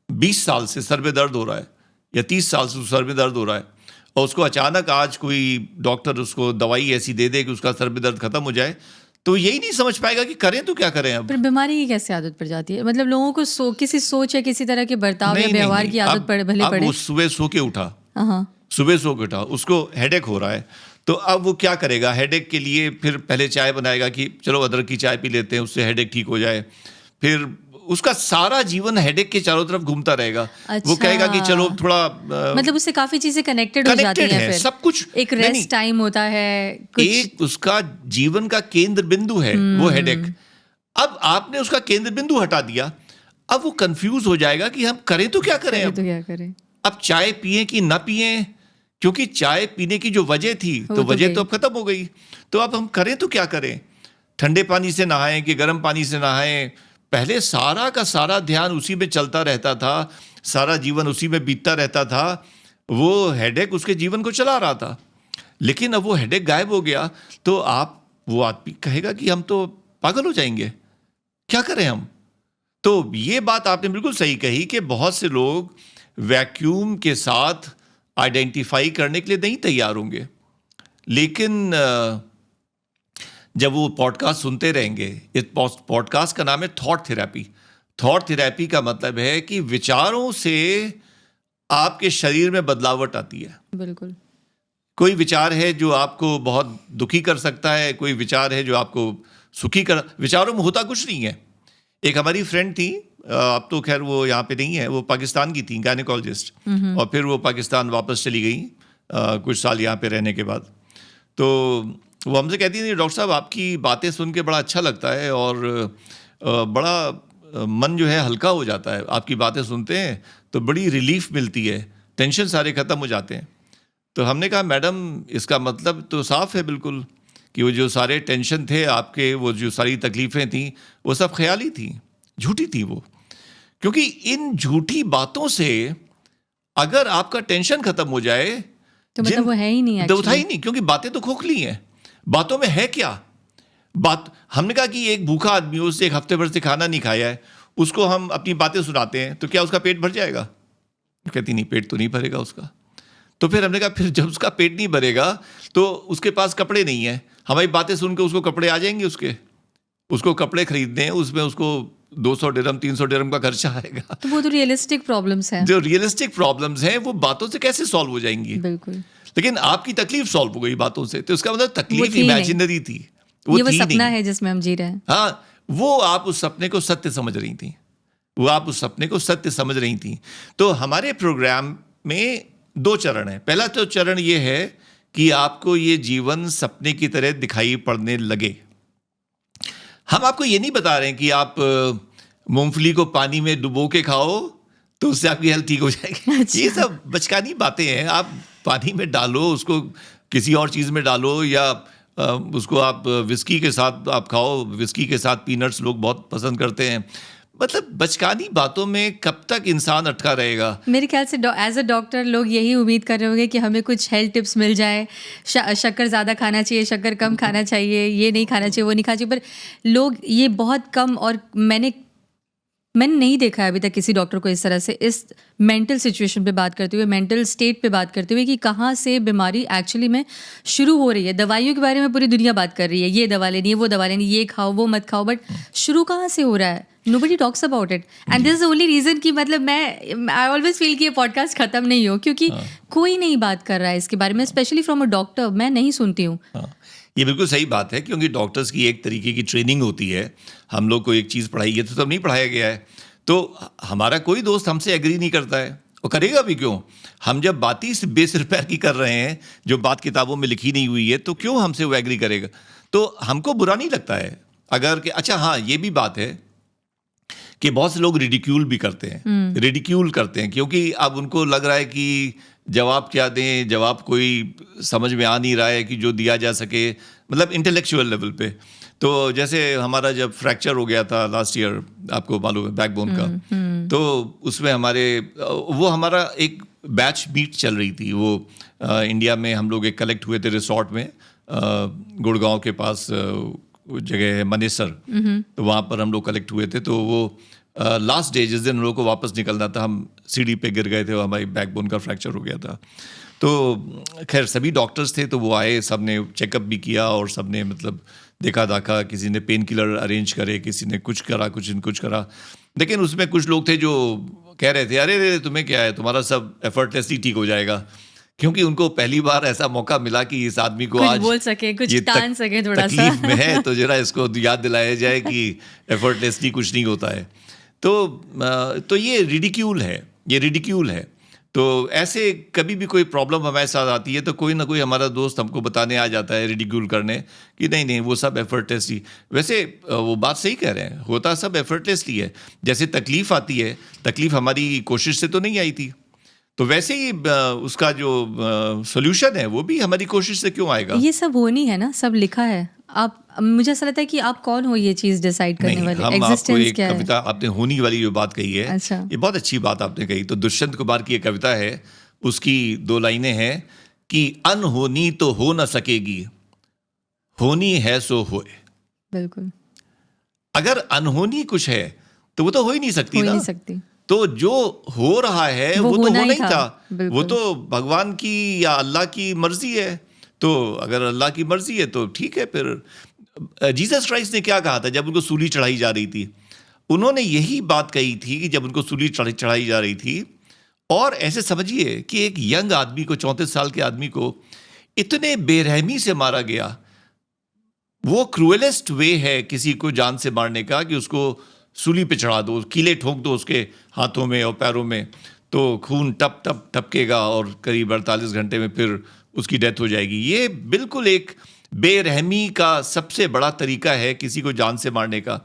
20 साल से सर में दर्द हो रहा है या 30 साल से सर में दर्द हो रहा है और उसको अचानक आज कोई डॉक्टर उसको दवाई ऐसी दे दे कि उसका सर में दर्द खत्म हो जाए, तो यही नहीं समझ पाएगा कि करें तो क्या करें। अब पर बीमारी की कैसे आदत पड़ जाती है, मतलब लोगों को किसी सोच या किसी तरह के बर्ताव या व्यवहार की आदत भले पड़े। वो सुबह सो के उठा, सुबह सो के उठा, उसको हेडेक हो रहा है, तो अब वो क्या करेगा, हेडेक के लिए फिर पहले चाय बनाएगा कि चलो अदरक की चाय पी लेते हैं, उससे हेडेक ठीक हो जाए। फिर उसका सारा जीवन हेडेक के चारों तरफ घूमता रहेगा। अच्छा। वो कहेगा कि चलो थोड़ा मतलब उससे काफी चीजें कनेक्टेड हो जाती हैं, फिर सब कुछ एक रेस्ट टाइम होता है, एक उसका जीवन का केंद्र बिंदु है वो हेडेक। अब आपने उसका केंद्र बिंदु हटा दिया, अब वो कंफ्यूज हो जाएगा कि हम करें तो क्या करें। अब चाय पिए कि ना पिए, क्योंकि चाय पीने की जो वजह थी तो वजह तो अब खत्म हो गई, तो अब हम करें तो क्या करें। ठंडे पानी से नहाएं कि गर्म पानी से नहाएं, पहले सारा का सारा ध्यान उसी में चलता रहता था, सारा जीवन उसी में बीतता रहता था, वो हेडेक उसके जीवन को चला रहा था। लेकिन अब वो हेडेक गायब हो गया तो वो आदमी कहेगा कि हम तो पागल हो जाएंगे, क्या करें हम। तो ये बात आपने बिल्कुल सही कही कि बहुत से लोग वैक्यूम के साथ आइडेंटिफाई करने के लिए नहीं तैयार होंगे, लेकिन जब वो पॉडकास्ट सुनते रहेंगे, इस पॉडकास्ट का नाम है थॉट थेरेपी। थॉट थेरेपी का मतलब है कि विचारों से आपके शरीर में बदलावट आती है। बिल्कुल। कोई विचार है जो आपको बहुत दुखी कर सकता है, कोई विचार है जो आपको सुखी कर। विचारों में होता कुछ नहीं है। एक हमारी फ्रेंड थी, अब तो खैर वो यहाँ पे नहीं है, वो पाकिस्तान की थी, गायनेकोलॉजिस्ट, और फिर वो पाकिस्तान वापस चली गई कुछ साल यहाँ पे रहने के बाद। तो वो हमसे कहती थी, डॉक्टर साहब आपकी बातें सुन के बड़ा अच्छा लगता है और बड़ा मन जो है हल्का हो जाता है, आपकी बातें सुनते हैं तो बड़ी रिलीफ मिलती है, टेंशन सारे ख़त्म हो जाते हैं। तो हमने कहा मैडम इसका मतलब तो साफ है बिल्कुल कि वो जो सारे टेंशन थे आपके, वो जो सारी तकलीफ़ें थी, वो सब ख्याली थी, झूठी थी वो। क्योंकि इन झूठी बातों से अगर आपका टेंशन ख़त्म हो जाए तो मतलब वो है ही नहीं, तो था ही नहीं, क्योंकि बातें तो खोखली हैं। बातों में है क्या बात। हमने कहा कि एक भूखा आदमी, उससे एक हफ्ते भर से खाना नहीं खाया है, उसको हम अपनी बातें सुनाते हैं तो क्या उसका पेट भर जाएगा। कहती नहीं, पेट तो नहीं भरेगा उसका। तो फिर हमने कहा फिर जब उसका पेट नहीं भरेगा तो उसके पास कपड़े नहीं है, हमारी बातें सुन के उसको कपड़े आ जाएंगे, उसको कपड़े खरीदने हैं, उसमें उसको 200 दिरहम 300 दिरहम का खर्चा आएगा। तो वो तो रियलिस्टिक प्रॉब्लम्स हैं। जो रियलिस्टिक प्रॉब्लम्स हैं वो बातों से कैसे सॉल्व हो जाएंगी। बिल्कुल। लेकिन आपकी तकलीफ सॉल्व हो गई बातों से, तो इसका मतलब तकलीफ इमेजिनरी थी, वो सपना है जिसमें हम जी रहे हैं। हाँ, वो आप उस सपने को सत्य समझ रही थी, तो हमारे प्रोग्राम में 2 चरण है। पहला तो चरण ये है कि आपको ये जीवन सपने की तरह दिखाई पड़ने लगे। हम आपको ये नहीं बता रहे हैं कि आप मूंगफली को पानी में डुबो के खाओ तो उससे आपकी हेल्थ ठीक हो जाएगी। अच्छा। ये सब बचकानी बातें हैं। आप पानी में डालो, उसको किसी और चीज़ में डालो, या उसको आप विस्की के साथ आप खाओ, विस्की के साथ पीनट्स लोग बहुत पसंद करते हैं। मतलब बचकानी बातों में कब तक इंसान अटका रहेगा। मेरे ख्याल से एज अ डॉक्टर लोग यही उम्मीद कर रहे होंगे कि हमें कुछ हेल्थ टिप्स मिल जाए, शक्कर ज़्यादा खाना चाहिए, शक्कर कम खाना चाहिए, ये नहीं खाना चाहिए, वो नहीं खाना चाहिए। पर लोग ये बहुत कम, और मैंने नहीं देखा है अभी तक किसी डॉक्टर को इस तरह से इस मेंटल सिचुएशन पे बात करते हुए, मेंटल स्टेट पे बात करते हुए कि कहाँ से बीमारी एक्चुअली में शुरू हो रही है। दवाइयों के बारे में पूरी दुनिया बात कर रही है, ये दवा लेनी है, वो दवा लेनी है, ये खाओ वो मत खाओ, बट शुरू कहाँ से हो रहा है? Nobody talks about it, and this is the only reason कि मतलब I always feel कि ये पॉडकास्ट खत्म नहीं हो, क्योंकि कोई नहीं बात कर रहा है इसके बारे में, स्पेशली फ्रॉम अ डॉक्टर। मैं नहीं सुनती हूँ। ये बिल्कुल सही बात है, क्योंकि डॉक्टर्स की एक तरीके की ट्रेनिंग होती है। हम लोग को एक चीज़ पढ़ाई है तो तब नहीं पढ़ाया गया है, तो हमारा कोई दोस्त हमसे एग्री नहीं करता है, और करेगा भी क्यों? हम जब बात ही बेसिर पैर की कर रहे हैं, जो बात किताबों में लिखी नहीं हुई है, तो क्यों हमसे वो एग्री करेगा? तो हमको बुरा नहीं लगता है अगर कि अच्छा हाँ, ये भी बात है कि बहुत से लोग रिडिक्यूल भी करते हैं, रिडिक्यूल करते हैं क्योंकि अब उनको लग रहा है कि जवाब क्या दें, जवाब कोई समझ में आ नहीं रहा है कि जो दिया जा सके, मतलब इंटेलेक्चुअल लेवल पे। तो जैसे हमारा जब फ्रैक्चर हो गया था लास्ट ईयर, आपको मालूम है, बैकबोन का, तो उसमें वो हमारा एक बैच मीट चल रही थी, वो इंडिया में हम लोग एक कलेक्ट हुए थे रिसोर्ट में, गुड़गांव के पास जगह है मनेसर, तो वहाँ पर हम लोग कलेक्ट हुए थे। तो वो लास्ट डे जिस दिन हम लोग को वापस निकलना था, हम सीढ़ी पे गिर गए थे और हमारी बैकबोन का फ्रैक्चर हो गया था। तो खैर सभी डॉक्टर्स थे, तो वो आए, सब ने चेकअप भी किया और सब ने मतलब देखा दाखा, किसी ने पेन किलर अरेंज करे, किसी ने कुछ करा, कुछ करा। लेकिन उसमें कुछ लोग थे जो कह रहे थे अरे तुम्हें क्या है, तुम्हारा सब एफर्टलेसली ठीक हो जाएगा, क्योंकि उनको पहली बार ऐसा मौका मिला कि इस आदमी को कुछ आज बोल सके, कुछ ये तान सके थोड़ा सा। तकलीफ में है, तो जरा इसको याद दिलाया जाए कि एफर्टलेसली कुछ नहीं होता है। तो ये रिडिक्यूल है। तो ऐसे कभी भी कोई प्रॉब्लम हमारे साथ आती है तो कोई ना कोई हमारा दोस्त हमको बताने आ जाता है, रिडिक्यूल करने, कि नहीं वो सब एफर्टलेसली। वैसे वो बात सही कह रहे हैं, होता सब एफर्टलेसली है। जैसे तकलीफ आती है, तकलीफ हमारी कोशिश से तो नहीं आई थी, तो वैसे ही उसका जो सोल्यूशन है वो भी हमारी कोशिश से क्यों आएगा? ये सब होनी है ना, सब लिखा है। आप, मुझे ऐसा लगता है कि आप कौन हो ये चीज डिसाइड करने वाले? हम आपको एग्जिस्टेंस एक क्या कविता, आपने होनी वाली जो बात कही है, अच्छा। ये बहुत अच्छी बात आपने कही। तो दुष्यंत कुमार की एक कविता है, उसकी 2 लाइनें हैं कि अनहोनी तो हो न सकेगी, होनी है सो होए। बिल्कुल। अगर अनहोनी कुछ है तो वो तो हो ही नहीं सकती हो ही ना। नहीं सकती। तो जो हो रहा है वो तो होना होना ही ही था, बिल्कुल। वो तो भगवान की या अल्लाह की मर्जी है। तो अगर अल्लाह की मर्जी है तो ठीक है। फिर जीसस क्राइस्ट ने क्या कहा था जब उनको सूली चढ़ाई जा रही थी? उन्होंने यही बात कही थी कि जब उनको सूली चढ़ाई जा रही थी, और ऐसे समझिए कि एक यंग आदमी को, 34 साल के आदमी को इतने बेरहमी से मारा गया। वो क्रूएलेस्ट वे है किसी को जान से मारने का कि उसको सूली पे चढ़ा दो, कीले ठोक दो उसके हाथों में और पैरों में, तो खून टप टप टपकेगा और करीब 48 घंटे में फिर उसकी डेथ हो जाएगी। ये बिल्कुल एक बेरहमी का सबसे बड़ा तरीका है किसी को जान से मारने का।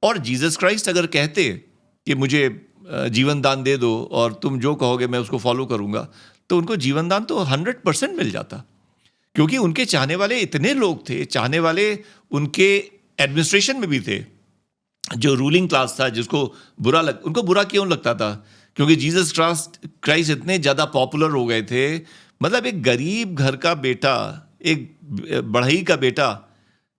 और जीसस क्राइस्ट अगर कहते कि मुझे जीवन दान दे दो और तुम जो कहोगे मैं उसको फॉलो करूंगा, तो उनको जीवन दान तो 100% मिल जाता, क्योंकि उनके चाहने वाले इतने लोग थे, चाहने वाले उनके एडमिनिस्ट्रेशन में भी थे। जो रूलिंग क्लास था, जिसको उनको बुरा क्यों लगता था? क्योंकि जीसस क्राइस्ट इतने ज़्यादा पॉपुलर हो गए थे। मतलब एक गरीब घर का बेटा, एक बढ़ई का बेटा,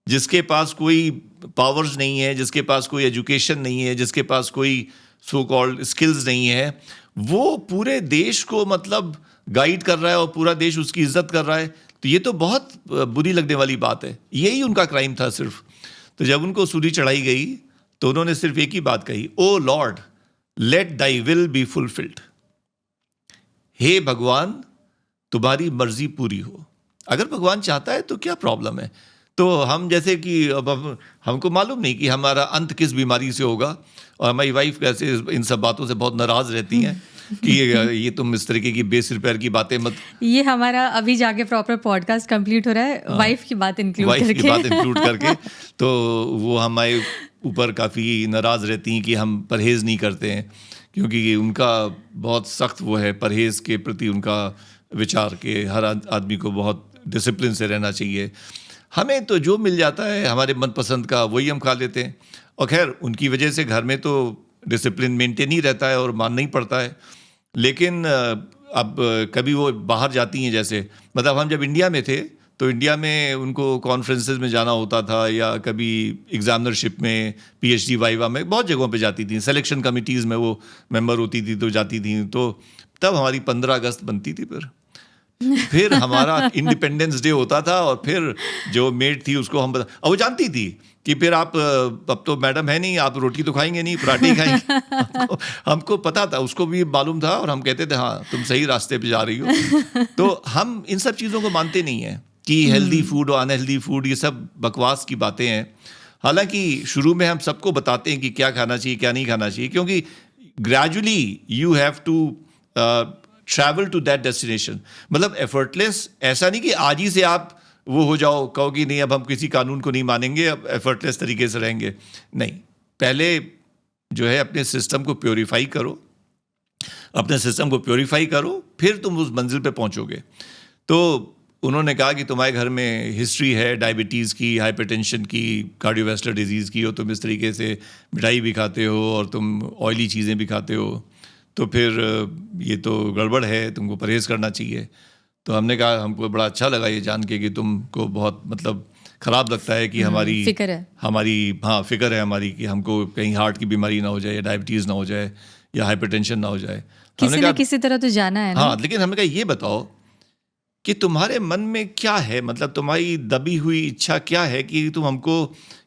जिसके पास कोई पावर्स नहीं है, जिसके पास कोई एजुकेशन नहीं है, जिसके पास कोई सो कॉल्ड स्किल्स नहीं है, वो पूरे देश को मतलब गाइड कर रहा है और पूरा देश उसकी इज्जत कर रहा है। तो ये तो बहुत बुरी लगने वाली बात है। यही उनका क्राइम था सिर्फ। तो जब उनको सूली चढ़ाई गई तो उन्होंने सिर्फ एक ही बात कही, O lord let thy will be fulfilled. हे भगवान, तुम्हारी मर्जी पूरी हो। अगर भगवान चाहता है तो क्या प्रॉब्लम है? तो हम जैसे कि अब हमको मालूम नहीं कि हमारा अंत किस बीमारी से होगा, और हमारी वाइफ कैसे इन सब बातों से बहुत नाराज रहती हैं कि ये तुम इस तरीके की बेसिर पैर की बातें मत। ये हमारा अभी जाके प्रॉपर पॉडकास्ट कंप्लीट हो रहा है, वाइफ की बात इंक्लूड करके। तो वो हमारे ऊपर काफ़ी नाराज़ रहती हैं कि हम परहेज़ नहीं करते हैं, क्योंकि उनका बहुत सख्त वो है परहेज़ के प्रति, उनका विचार के हर आदमी को बहुत डिसिप्लिन से रहना चाहिए। हमें तो जो मिल जाता है हमारे मनपसंद का वही हम खा लेते हैं, और खैर उनकी वजह से घर में तो डिसिप्लिन मेंटेन ही रहता है और मानना ही पड़ता है। लेकिन अब कभी वो बाहर जाती हैं, जैसे मतलब हम जब इंडिया में थे तो इंडिया में उनको कॉन्फ्रेंसेस में जाना होता था, या कभी एग्जामिनरशिप में, पीएचडी वाइवा में, बहुत जगहों पे जाती थी, सिलेक्शन कमिटीज़ में वो मेंबर होती थी तो जाती थी। तो तब हमारी 15 अगस्त बनती थी। फिर हमारा इंडिपेंडेंस डे होता था, और फिर जो मेड थी उसको हम और वो जानती थी कि फिर आप अब तो मैडम है नहीं, आप रोटी तो खाएंगे नहीं, पराठे ही खाएंगे। हमको पता था, उसको भी मालूम था, और हम कहते थे हाँ तुम सही रास्ते पे जा रही हो। तो हम इन सब चीज़ों को मानते नहीं हैं कि हेल्दी फूड और अनहेल्दी फूड ये सब बकवास की बातें हैं। हालांकि शुरू में हम सबको बताते हैं कि क्या खाना चाहिए क्या नहीं खाना चाहिए, क्योंकि gradually you have to travel to that destination. मतलब एफर्टलेस ऐसा नहीं कि आज ही से आप वो हो जाओ, कहो कि नहीं अब हम किसी कानून को नहीं मानेंगे, अब एफर्टलेस तरीके से रहेंगे। नहीं, पहले जो है अपने सिस्टम को प्योरीफाई करो, अपने सिस्टम को प्योरीफाई करो, फिर तुम उस मंजिल पे पहुंचोगे। तो उन्होंने कहा कि तुम्हारे घर में हिस्ट्री है डायबिटीज़ की, हाइपरटेंशन की, कार्डियोवैस्कुलर डिजीज़ की, और तुम इस तरीके से मिठाई भी खाते हो और तुम ऑयली चीज़ें भी खाते हो, तो फिर ये तो गड़बड़ है, तुमको परहेज़ करना चाहिए। तो हमने कहा हमको बड़ा अच्छा लगा ये जान के कि तुमको बहुत मतलब ख़राब लगता है कि हमारी फिक्र है, फिक्र है हमारी कि हमको कहीं हार्ट की बीमारी ना हो जाए, या डायबिटीज़ ना हो जाए, या हाइपरटेंशन ना हो जाए। किसी न किसी तरह तो जाना है ना। हाँ, लेकिन हमने कहा ये बताओ कि तुम्हारे मन में क्या है, मतलब तुम्हारी दबी हुई इच्छा क्या है कि तुम हमको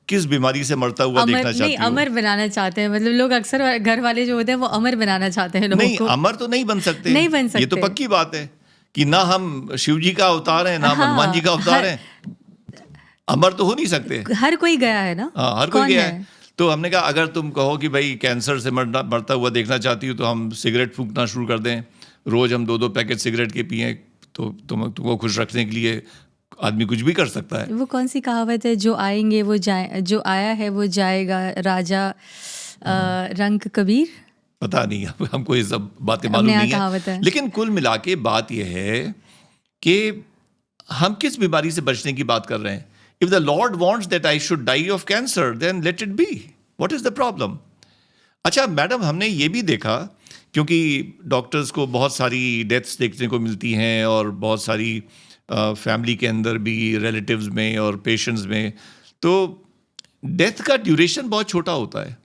किस बीमारी से मरता हुआ देखना चाहती हो? नहीं, अमर बनाना चाहते हैं। मतलब लोग अक्सर घर वाले जो होते हैं वो अमर बनाना चाहते हैं लोगों नहीं, को। अमर तो नहीं बन सकते, नहीं बन सकते। ये तो पक्की बात है कि ना हम शिव जी का अवतार है, ना हम हनुमान जी का अवतार है, अमर तो हो नहीं सकते। हर कोई गया है ना। हाँ, हर कोई गया है। तो हमने कहा अगर तुम कहो कि भाई कैंसर से मरता हुआ देखना चाहती हो तो हम सिगरेट फूंकना शुरू कर दें, रोज़ हम 2-2 पैकेट सिगरेट के पिएं, तो तुमको खुश रखने के लिए आदमी कुछ भी कर सकता है। वो कौन सी कहावत है, जो आएंगे वो जाए, जो आया है वो जाएगा, राजा रंग कबीर। पता नहीं, हमको ये सब बातें मालूम नहीं है। लेकिन कुल मिला के बात यह है कि हम किस बीमारी से बचने की बात कर रहे हैं। If the Lord wants that I should die of cancer, then let it be. What is the problem? अच्छा मैडम, हमने ये भी देखा, क्योंकि डॉक्टर्स को बहुत सारी डेथ्स देखने को मिलती हैं और बहुत सारी फैमिली के अंदर भी, रिलेटिव्स में और पेशेंट्स में, तो डेथ का ड्यूरेशन बहुत छोटा होता है।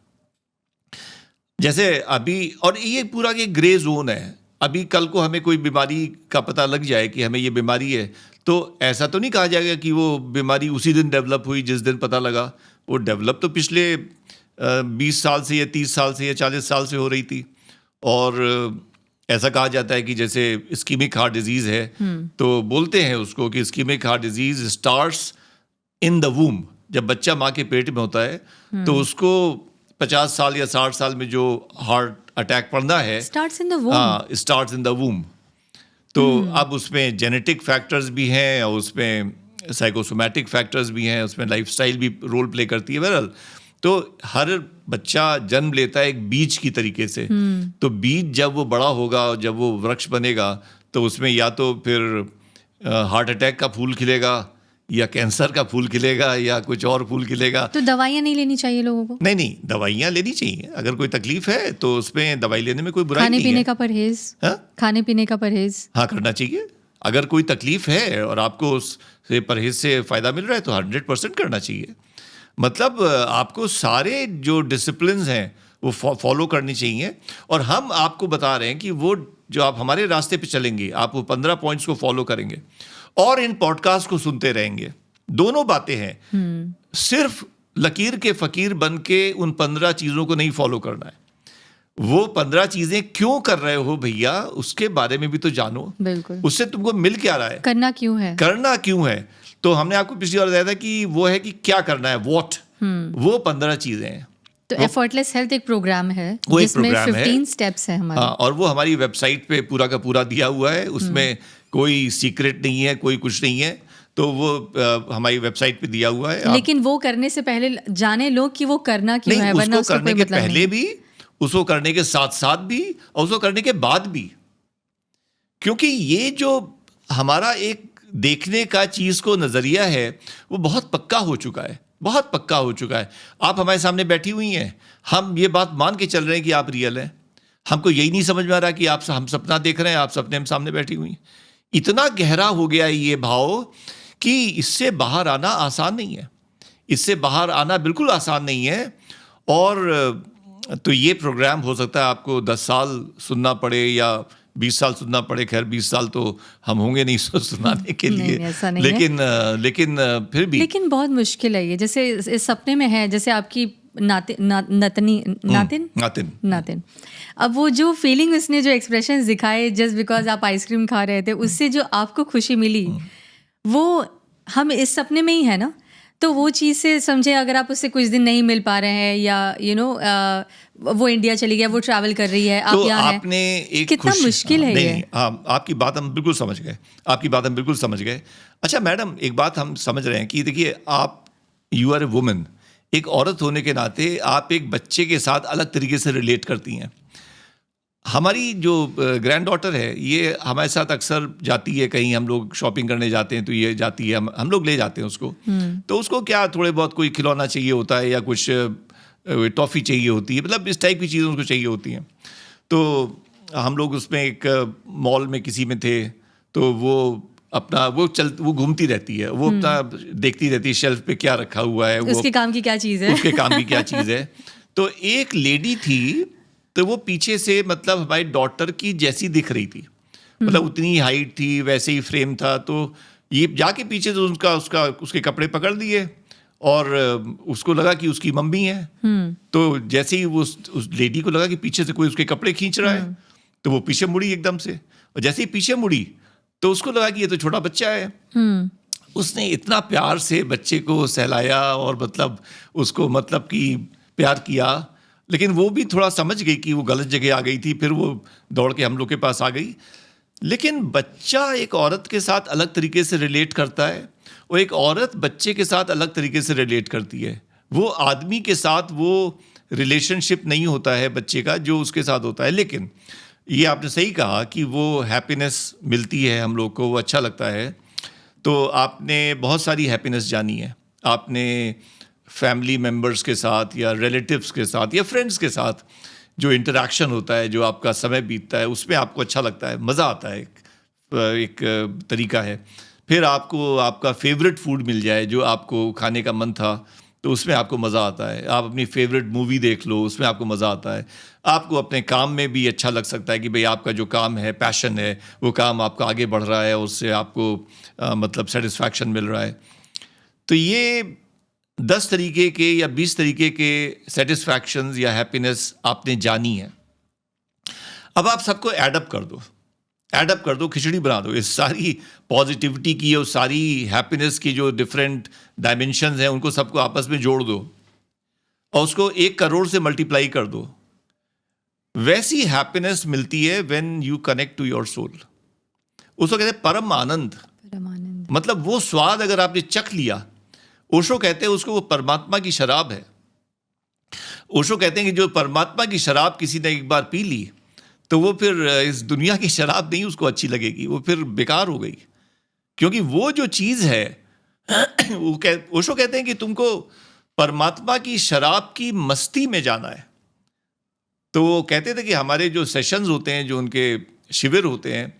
जैसे अभी, और ये पूरा एक ग्रे जोन है, अभी कल को हमें कोई बीमारी का पता लग जाए कि हमें ये बीमारी है, तो ऐसा तो नहीं कहा जाएगा कि वो बीमारी उसी दिन डेवलप हुई जिस दिन पता लगा। वो डेवलप तो पिछले 20 साल से या 30 साल से या 40 साल से हो रही थी। और ऐसा कहा जाता है कि जैसे इस्कीमिक हार्ट डिजीज़ है, तो बोलते हैं उसको कि ischaemic heart disease starts in the वूम। जब बच्चा माँ के पेट में होता है तो उसको 50 साल या 60 साल में जो हार्ट अटैक पड़ना है, starts in the वूम। Starts in the वूम। तो अब उसमें जेनेटिक फैक्टर्स भी हैं और उसमें साइकोसोमैटिक फैक्टर्स भी हैं, उसमें लाइफस्टाइल भी रोल प्ले करती है। बहरहाल, तो हर बच्चा जन्म लेता है एक बीज की तरीके से। तो बीज जब वो बड़ा होगा, जब वो वृक्ष बनेगा, तो उसमें या तो फिर हार्ट अटैक का फूल खिलेगा, या कैंसर का फूल खिलेगा, या कुछ और फूल खिलेगा। तो दवाइयाँ नहीं लेनी चाहिए लोगों को? नहीं, दवाइयाँ लेनी चाहिए। अगर कोई तकलीफ है तो उसमें दवाई लेने में कोई बुराई नहीं है। खाने पीने का परहेज? खाने पीने का परहेज हाँ, करना चाहिए। अगर कोई तकलीफ है और आपको उससे परहेज से फ़ायदा मिल रहा है तो 100% करना चाहिए। मतलब आपको सारे जो डिसिप्लिन्स हैं वो फॉलो करनी चाहिए। और हम आपको बता रहे हैं कि वो जो आप हमारे रास्ते पे चलेंगे, आप वो 15 पॉइंट्स को फॉलो करेंगे और इन पॉडकास्ट को सुनते रहेंगे। दोनों बातें हैं। सिर्फ लकीर के फकीर बन के उन 15 चीज़ों को नहीं फॉलो करना है। वो 15 चीज़ें क्यों कर रहे हो भैया, उसके बारे में भी तो जानो। बिल्कुल। उससे तुमको मिल क्या रहा है, करना क्यों है। तो हमने आपको पिछली बार बताया था कि वो है कि क्या करना है, व्हाट। वो 15 चीज़ें हैं। तो एफर्टलेस हेल्थ एक प्रोग्राम है जिसमें 15 स्टेप्स हैं हमारे। हाँ, और वो हमारी वेबसाइट पे पूरा का पूरा दिया हुआ है। उसमें कोई सीक्रेट नहीं है, कोई कुछ नहीं है। तो वो हमारी वेबसाइट पे दिया हुआ है। लेकिन वो करने से पहले जाने लोग कि वो करना क्यों है, वरना उसको करने के पहले भी, उसको करने के साथ साथ भी, और उसको करने के बाद भी। क्योंकि ये जो हमारा एक देखने का चीज़ को नज़रिया है वो बहुत पक्का हो चुका है, बहुत पक्का हो चुका है। आप हमारे सामने बैठी हुई हैं, हम ये बात मान के चल रहे हैं कि आप रियल हैं। हमको यही नहीं समझ में आ रहा कि हम सपना देख रहे हैं, आप सपने में सामने बैठी हुई हैं। इतना गहरा हो गया है ये भाव कि इससे बाहर आना आसान नहीं है। इससे बाहर आना बिल्कुल आसान नहीं है। और तो ये प्रोग्राम हो सकता है आपको 10 साल सुनना पड़े या 20 साल सुनना पड़े। खैर 20 साल तो हम होंगे नहीं सुनाने के लिए। नहीं, ऐसा नहीं है। लेकिन फिर भी लेकिन बहुत मुश्किल है ये। जैसे इस सपने में है, जैसे आपकी नातिन, अब वो जो फीलिंग, उसने जो एक्सप्रेशन दिखाए जस्ट बिकॉज आप आइसक्रीम खा रहे थे, उससे जो आपको खुशी मिली वो हम इस सपने में ही है ना। तो वो चीज़ से समझे, अगर आप उससे कुछ दिन नहीं मिल पा रहे हैं या वो इंडिया चली गया, वो ट्रैवल कर रही है, आप तो यहाँ हैं, आपने एक कितना मुश्किल है ये? नहीं, हाँ, आपकी बात हम बिल्कुल समझ गए, आपकी बात हम बिल्कुल समझ गए। अच्छा मैडम, एक बात हम समझ रहे हैं कि देखिए, आप यू आर ए वुमन, एक औरत होने के नाते आप एक बच्चे के साथ अलग तरीके से रिलेट करती हैं। हमारी जो ग्रैंड डॉटर है, ये हमारे साथ अक्सर जाती है, कहीं हम लोग शॉपिंग करने जाते हैं तो ये जाती है, हम लोग ले जाते हैं उसको। तो उसको क्या थोड़े बहुत कोई खिलौना चाहिए होता है या कुछ टॉफ़ी चाहिए होती है, मतलब इस टाइप की चीज़ें उसको चाहिए होती हैं। तो हम लोग उसमें एक मॉल में किसी में थे, तो वो अपना वो घूमती रहती है, वो अपना देखती रहती है शेल्फ पे क्या रखा हुआ है, वो उसके काम की क्या चीज़ है। उसके काम की क्या चीज़ है। तो एक लेडी थी, तो वो पीछे से मतलब हमारी डॉटर की जैसी दिख रही थी, मतलब उतनी हाइट थी, वैसे ही फ्रेम था। तो ये जाके पीछे से उसके कपड़े पकड़ दिए और उसको लगा कि उसकी मम्मी है। तो जैसे ही वो उस लेडी को लगा कि पीछे से कोई उसके कपड़े खींच रहा है, तो वो पीछे मुड़ी एकदम से, और जैसे ही पीछे मुड़ी तो उसको लगा कि ये तो छोटा बच्चा है। उसने इतना प्यार से बच्चे को सहलाया और मतलब उसको मतलब कि प्यार किया, लेकिन वो भी थोड़ा समझ गई कि वो गलत जगह आ गई थी, फिर वो दौड़ के हम लोग के पास आ गई। लेकिन बच्चा एक औरत के साथ अलग तरीके से रिलेट करता है, और एक औरत बच्चे के साथ अलग तरीके से रिलेट करती है। वो आदमी के साथ वो रिलेशनशिप नहीं होता है बच्चे का जो उसके साथ होता है। लेकिन ये आपने सही कहा कि वो हैप्पीनेस मिलती है हम लोग को, वो अच्छा लगता है। तो आपने बहुत सारी हैप्पीनेस जानी है, आपने फैमिली मेम्बर्स के साथ या रिलेटिव्स के साथ या फ्रेंड्स के साथ जो इंटरेक्शन होता है, जो आपका समय बीतता है, उसमें आपको अच्छा लगता है, मज़ा आता है, एक तरीका है। फिर आपको आपका फेवरेट फूड मिल जाए जो आपको खाने का मन था, तो उसमें आपको मज़ा आता है। आप अपनी फेवरेट मूवी देख लो, उसमें आपको मज़ा आता है। आपको अपने काम में भी अच्छा लग सकता है कि भाई आपका जो काम है, पैशन है, वो काम आपका आगे बढ़ रहा है, उससे आपको मतलब सेटिस्फैक्शन मिल रहा है। तो ये 10 तरीके के या 20 तरीके के सेटिस्फैक्शंस या हैप्पीनेस आपने जानी है। अब आप सबको एडअप कर दो, खिचड़ी बना दो। इस सारी पॉजिटिविटी की और सारी हैप्पीनेस की जो डिफरेंट डायमेंशंस हैं, उनको सबको आपस में जोड़ दो और उसको 1 करोड़ से मल्टीप्लाई कर दो। वैसी हैप्पीनेस मिलती है when you connect to your soul. उसको कहते हैं परम आनंद। मतलब वो स्वाद अगर आपने चख लिया, ओशो कहते हैं उसको, वो परमात्मा की शराब है। ओशो कहते हैं कि जो परमात्मा की शराब किसी ने एक बार पी ली, तो वो फिर इस दुनिया की शराब नहीं उसको अच्छी लगेगी, वो फिर बेकार हो गई। क्योंकि वो जो चीज़ है ओशो कहते हैं कि तुमको परमात्मा की शराब की मस्ती में जाना है। तो वो कहते थे कि हमारे जो सेशंस होते हैं, जो उनके शिविर होते हैं,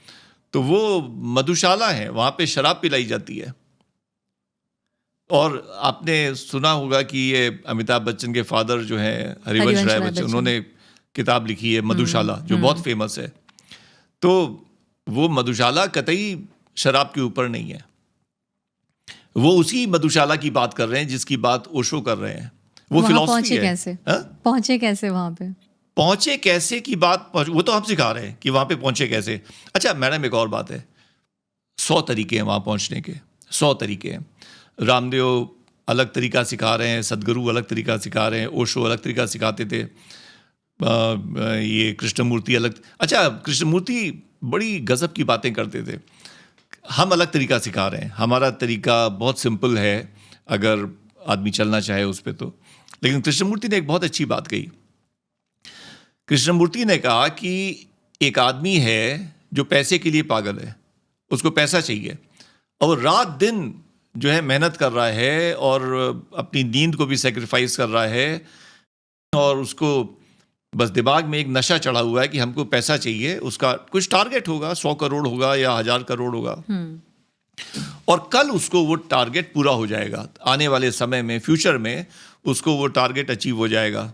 तो वो मधुशाला है, वहाँ पे शराब पिलाई जाती है। और आपने सुना होगा कि ये अमिताभ बच्चन के फादर जो हैं हरिवंश राय बच्चन, उन्होंने किताब लिखी है मधुशाला, जो बहुत फेमस है। तो वो मधुशाला कतई शराब के ऊपर नहीं है, वो उसी मधुशाला की बात कर रहे हैं जिसकी बात ओशो कर रहे हैं। वो फिलॉसफी है। पहुंचे कैसे वहां पे? पहुंचे कैसे की बात वो तो हम सिखा रहे हैं कि वहां पे पहुंचे कैसे। अच्छा मैडम, एक और बात है, 100 तरीके हैं वहां पहुंचने के, 100 तरीके हैं। रामदेव अलग तरीका सिखा रहे हैं, सदगुरु अलग तरीका सिखा रहे हैं, ओशो अलग तरीका सिखाते थे, ये कृष्णमूर्ति अलग। अच्छा, कृष्णमूर्ति बड़ी गजब की बातें करते थे। हम अलग तरीका सिखा रहे हैं, हमारा तरीका बहुत सिंपल है अगर आदमी चलना चाहे उस पर तो। लेकिन कृष्णमूर्ति ने एक बहुत अच्छी बात कही। कृष्णमूर्ति ने कहा कि एक आदमी है जो पैसे के लिए पागल है, उसको पैसा चाहिए, और रात दिन जो है मेहनत कर रहा है और अपनी नींद को भी सेक्रीफाइस कर रहा है, और उसको बस दिमाग में एक नशा चढ़ा हुआ है कि हमको पैसा चाहिए। उसका कुछ टारगेट होगा, 100 करोड़ होगा या 1000 करोड़ होगा, और कल उसको वो टारगेट पूरा हो जाएगा, आने वाले समय में, फ्यूचर में उसको वो टारगेट अचीव हो जाएगा।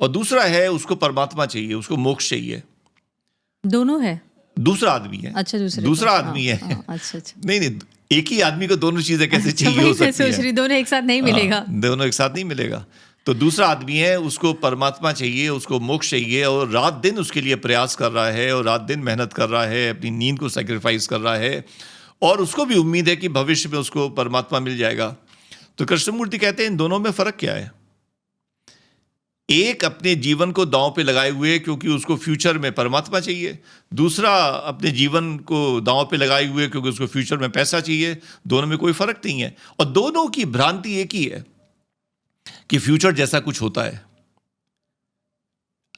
और दूसरा है, उसको परमात्मा चाहिए, उसको मोक्ष चाहिए। दोनों है? दूसरा आदमी है। अच्छा, दूसरा आदमी है। अच्छा। नहीं, एक ही आदमी को दोनों चीजें कैसे चाहिए हो सकती है? सोच रही, दोनों एक साथ नहीं मिलेगा। दोनों एक साथ नहीं मिलेगा। तो दूसरा आदमी है, उसको परमात्मा चाहिए, उसको मोक्ष चाहिए, और रात दिन उसके लिए प्रयास कर रहा है, और रात दिन मेहनत कर रहा है, अपनी नींद को सेक्रीफाइस कर रहा है, और उसको भी उम्मीद है कि भविष्य में उसको परमात्मा मिल जाएगा। तो कृष्णमूर्ति कहते हैं इन दोनों में फर्क क्या है? एक अपने जीवन को दांव पे लगाए हुए क्योंकि उसको फ्यूचर में परमात्मा चाहिए, दूसरा अपने जीवन को दांव पे लगाए हुए क्योंकि उसको फ्यूचर में पैसा चाहिए। दोनों में कोई फर्क नहीं है और दोनों की भ्रांति एक ही है कि फ्यूचर जैसा कुछ होता है।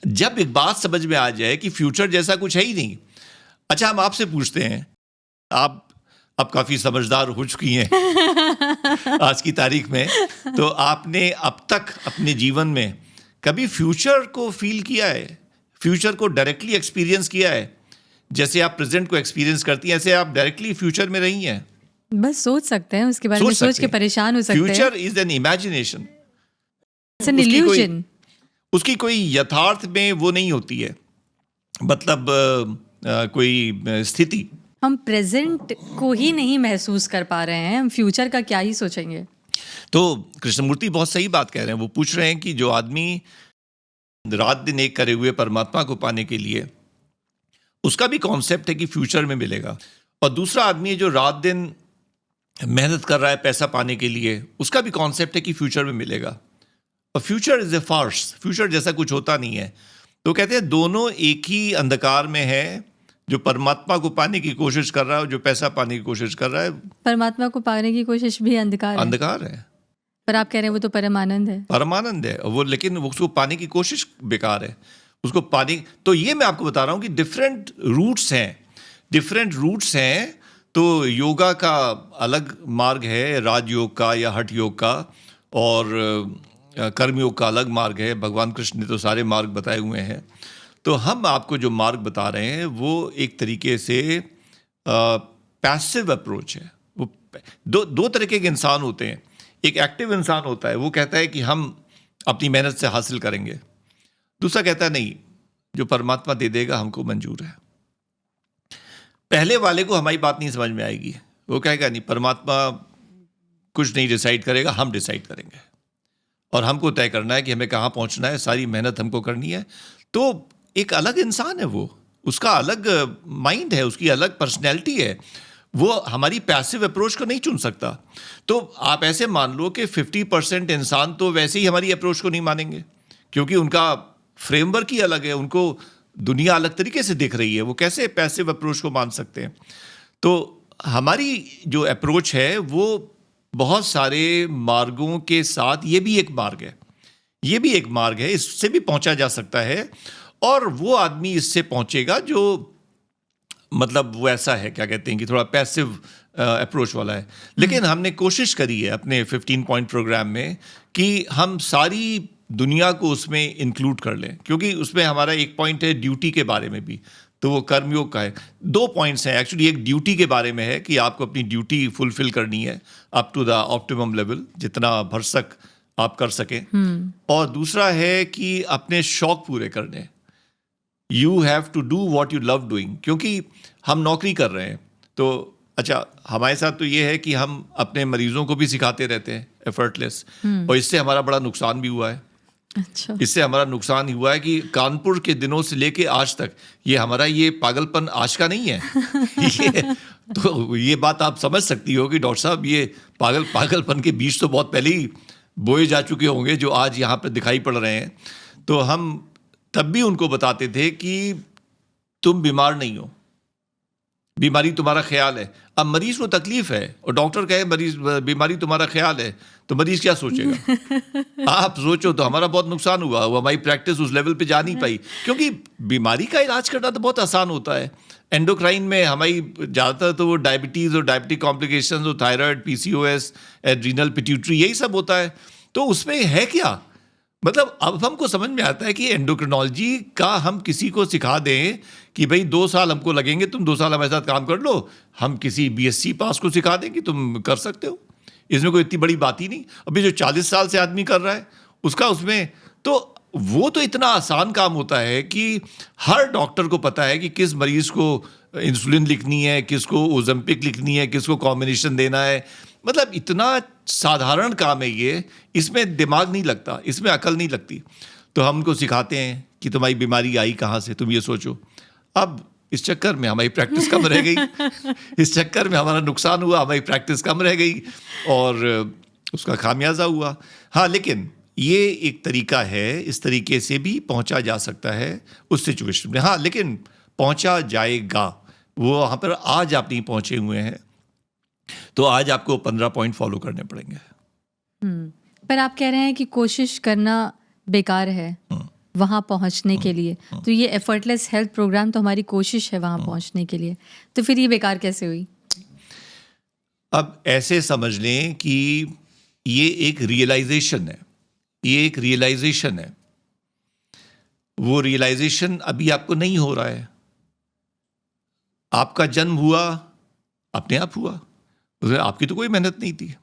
जब एक बात समझ में आ जाए कि फ्यूचर जैसा कुछ है ही नहीं। अच्छा, हम आपसे पूछते हैं, आप अब काफी समझदार हो चुकी हैं आज की तारीख में, तो आपने अब तक अपने जीवन में कभी फ्यूचर को फील किया है? फ्यूचर को डायरेक्टली एक्सपीरियंस किया है? जैसे आप प्रेजेंट को एक्सपीरियंस करती हैं, ऐसे आप डायरेक्टली फ्यूचर में रही हैं? बस सोच सकते हैं उसके बारे में, सोच के परेशान हो सकते हैं। Future is an imagination, it's an illusion. उसकी कोई यथार्थ में वो नहीं होती है, मतलब कोई स्थिति। हम प्रेजेंट को ही नहीं महसूस कर पा रहे हैं, हम फ्यूचर का क्या ही सोचेंगे। तो कृष्णमूर्ति बहुत सही बात कह रहे हैं। वो पूछ रहे हैं कि जो आदमी रात दिन एक करे हुए परमात्मा को पाने के लिए, उसका भी कॉन्सेप्ट है कि फ्यूचर में मिलेगा, और दूसरा आदमी है जो रात दिन मेहनत कर रहा है पैसा पाने के लिए, उसका भी कॉन्सेप्ट है कि फ्यूचर में मिलेगा। और future is a farce, future जैसा कुछ होता नहीं है। तो कहते हैं दोनों एक ही अंधकार में है, जो परमात्मा को पाने की कोशिश कर रहा है और जो पैसा पाने की कोशिश कर रहा है। परमात्मा को पाने की कोशिश भी अंधकार है। पर आप कह रहे हैं वो तो परमानंद है। परमानंद है वो, लेकिन उसको पाने की कोशिश बेकार है। उसको पाने, तो ये मैं आपको बता रहा हूँ कि डिफरेंट रूट्स हैं। तो योगा का अलग मार्ग है, राजयोग का या हठ योग का, और कर्मयोग का अलग मार्ग है। भगवान कृष्ण ने तो सारे मार्ग बताए हुए हैं। तो हम आपको जो मार्ग बता रहे हैं वो एक तरीके से पैसिव अप्रोच है। वो दो तरीके के इंसान होते हैं। एक एक्टिव इंसान होता है, वो कहता है कि हम अपनी मेहनत से हासिल करेंगे। दूसरा कहता है नहीं, जो परमात्मा दे देगा हमको मंजूर है। पहले वाले को हमारी बात नहीं समझ में आएगी। वो कहेगा नहीं, परमात्मा कुछ नहीं डिसाइड करेगा, हम डिसाइड करेंगे और हमको तय करना है कि हमें कहाँ पहुँचना है, सारी मेहनत हमको करनी है। तो एक अलग इंसान है वो, उसका अलग माइंड है, उसकी अलग पर्सनैलिटी है। वो हमारी पैसिव अप्रोच को नहीं चुन सकता। तो आप ऐसे मान लो कि 50% इंसान तो वैसे ही हमारी अप्रोच को नहीं मानेंगे, क्योंकि उनका फ्रेमवर्क ही अलग है, उनको दुनिया अलग तरीके से दिख रही है। वो कैसे पैसिव अप्रोच को मान सकते हैं? तो हमारी जो अप्रोच है वो बहुत सारे मार्गों के साथ, ये भी एक मार्ग है, इससे भी पहुंचा जा सकता है। और वो आदमी इससे पहुंचेगा जो मतलब वो ऐसा है, क्या कहते हैं कि थोड़ा पैसिव अप्रोच वाला है। लेकिन हमने कोशिश करी है अपने 15 पॉइंट प्रोग्राम में कि हम सारी दुनिया को उसमें इंक्लूड कर लें, क्योंकि उसमें हमारा एक पॉइंट है ड्यूटी के बारे में भी, तो वो कर्मयोग का है। 2 पॉइंट्स हैं एक्चुअली। एक ड्यूटी के बारे में है कि आपको अपनी ड्यूटी फुलफिल करनी है up to the optimum level, जितना भरसक आप कर सकें। और दूसरा है कि अपने शौक पूरे करने। You have to do what you love doing, क्योंकि हम नौकरी कर रहे हैं। तो अच्छा, हमारे साथ तो ये है कि हम अपने मरीजों को भी सिखाते रहते हैं एफर्टलेस, और इससे हमारा बड़ा नुकसान भी हुआ है। अच्छा। इससे हमारा नुकसान हुआ है कि कानपुर के दिनों से लेके आज तक ये पागलपन आज का नहीं है। तो ये बात आप समझ सकती हो कि डॉक्टर साहब ये पागलपन के बीज तो बहुत पहले ही बोए जा चुके होंगे, जो आज यहाँ पर दिखाई पड़ रहे हैं। तो हम तब भी उनको बताते थे कि तुम बीमार नहीं हो, बीमारी तुम्हारा ख्याल है। अब मरीज को तकलीफ है और डॉक्टर कहे बीमारी तुम्हारा ख्याल है, तो मरीज क्या सोचेगा? आप सोचो तो हमारा बहुत नुकसान हुआ, वो हमारी प्रैक्टिस उस लेवल पे जा नहीं पाई, क्योंकि बीमारी का इलाज करना तो बहुत आसान होता है। एंडोक्राइन में हमारी ज़्यादातर तो वो डायबिटीज़ और डायबिटिक कॉम्प्लिकेशंस और थायराइड, PCOS, एड्रीनल, पिट्यूटरी, यही सब होता है। तो उसमें है क्या, मतलब अब हमको समझ में आता है कि एंडोक्रिनोलॉजी का हम किसी को सिखा दें कि भाई 2 साल हमको लगेंगे, तुम 2 साल हमारे साथ काम कर लो। हम किसी BSc पास को सिखा दें कि तुम कर सकते हो, इसमें कोई इतनी बड़ी बात ही नहीं। अभी जो 40 साल से आदमी कर रहा है उसका उसमें तो वो तो इतना आसान काम होता है कि हर डॉक्टर को पता है कि किस मरीज को इंसुलिन लिखनी है, किसको ओज़ेम्पिक लिखनी है, किसको कॉम्बिनेशन देना है। मतलब इतना साधारण काम है ये, इसमें दिमाग नहीं लगता, इसमें अकल नहीं लगती। तो हम उनको सिखाते हैं कि तुम्हारी बीमारी आई कहाँ से, तुम ये सोचो। अब इस चक्कर में हमारी प्रैक्टिस कम रह गई, इस चक्कर में हमारा नुकसान हुआ, हमारी प्रैक्टिस कम रह गई। और उसका खामियाजा हुआ। हाँ, लेकिन ये एक तरीका है, इस तरीके से भी पहुंचा जा सकता है उस सिचुएशन में। हाँ, लेकिन पहुंचा जाएगा। वो वहाँ पर आज आप नहीं पहुंचे हुए हैं, तो आज आपको 15 पॉइंट फॉलो करने पड़ेंगे। पर आप कह रहे हैं कि कोशिश करना बेकार है वहाँ पहुँचने के लिए, तो ये एफर्टलेस हेल्थ प्रोग्राम तो हमारी कोशिश है वहाँ पहुँचने के लिए, तो फिर ये बेकार कैसे हुई? अब ऐसे समझ लें कि ये एक रियलाइजेशन है, ये एक रियलाइजेशन है। वो रियलाइजेशन अभी आपको नहीं हो रहा है। आपका जन्म हुआ अपने आप हुआ, उसमें आपकी तो कोई मेहनत नहीं थी।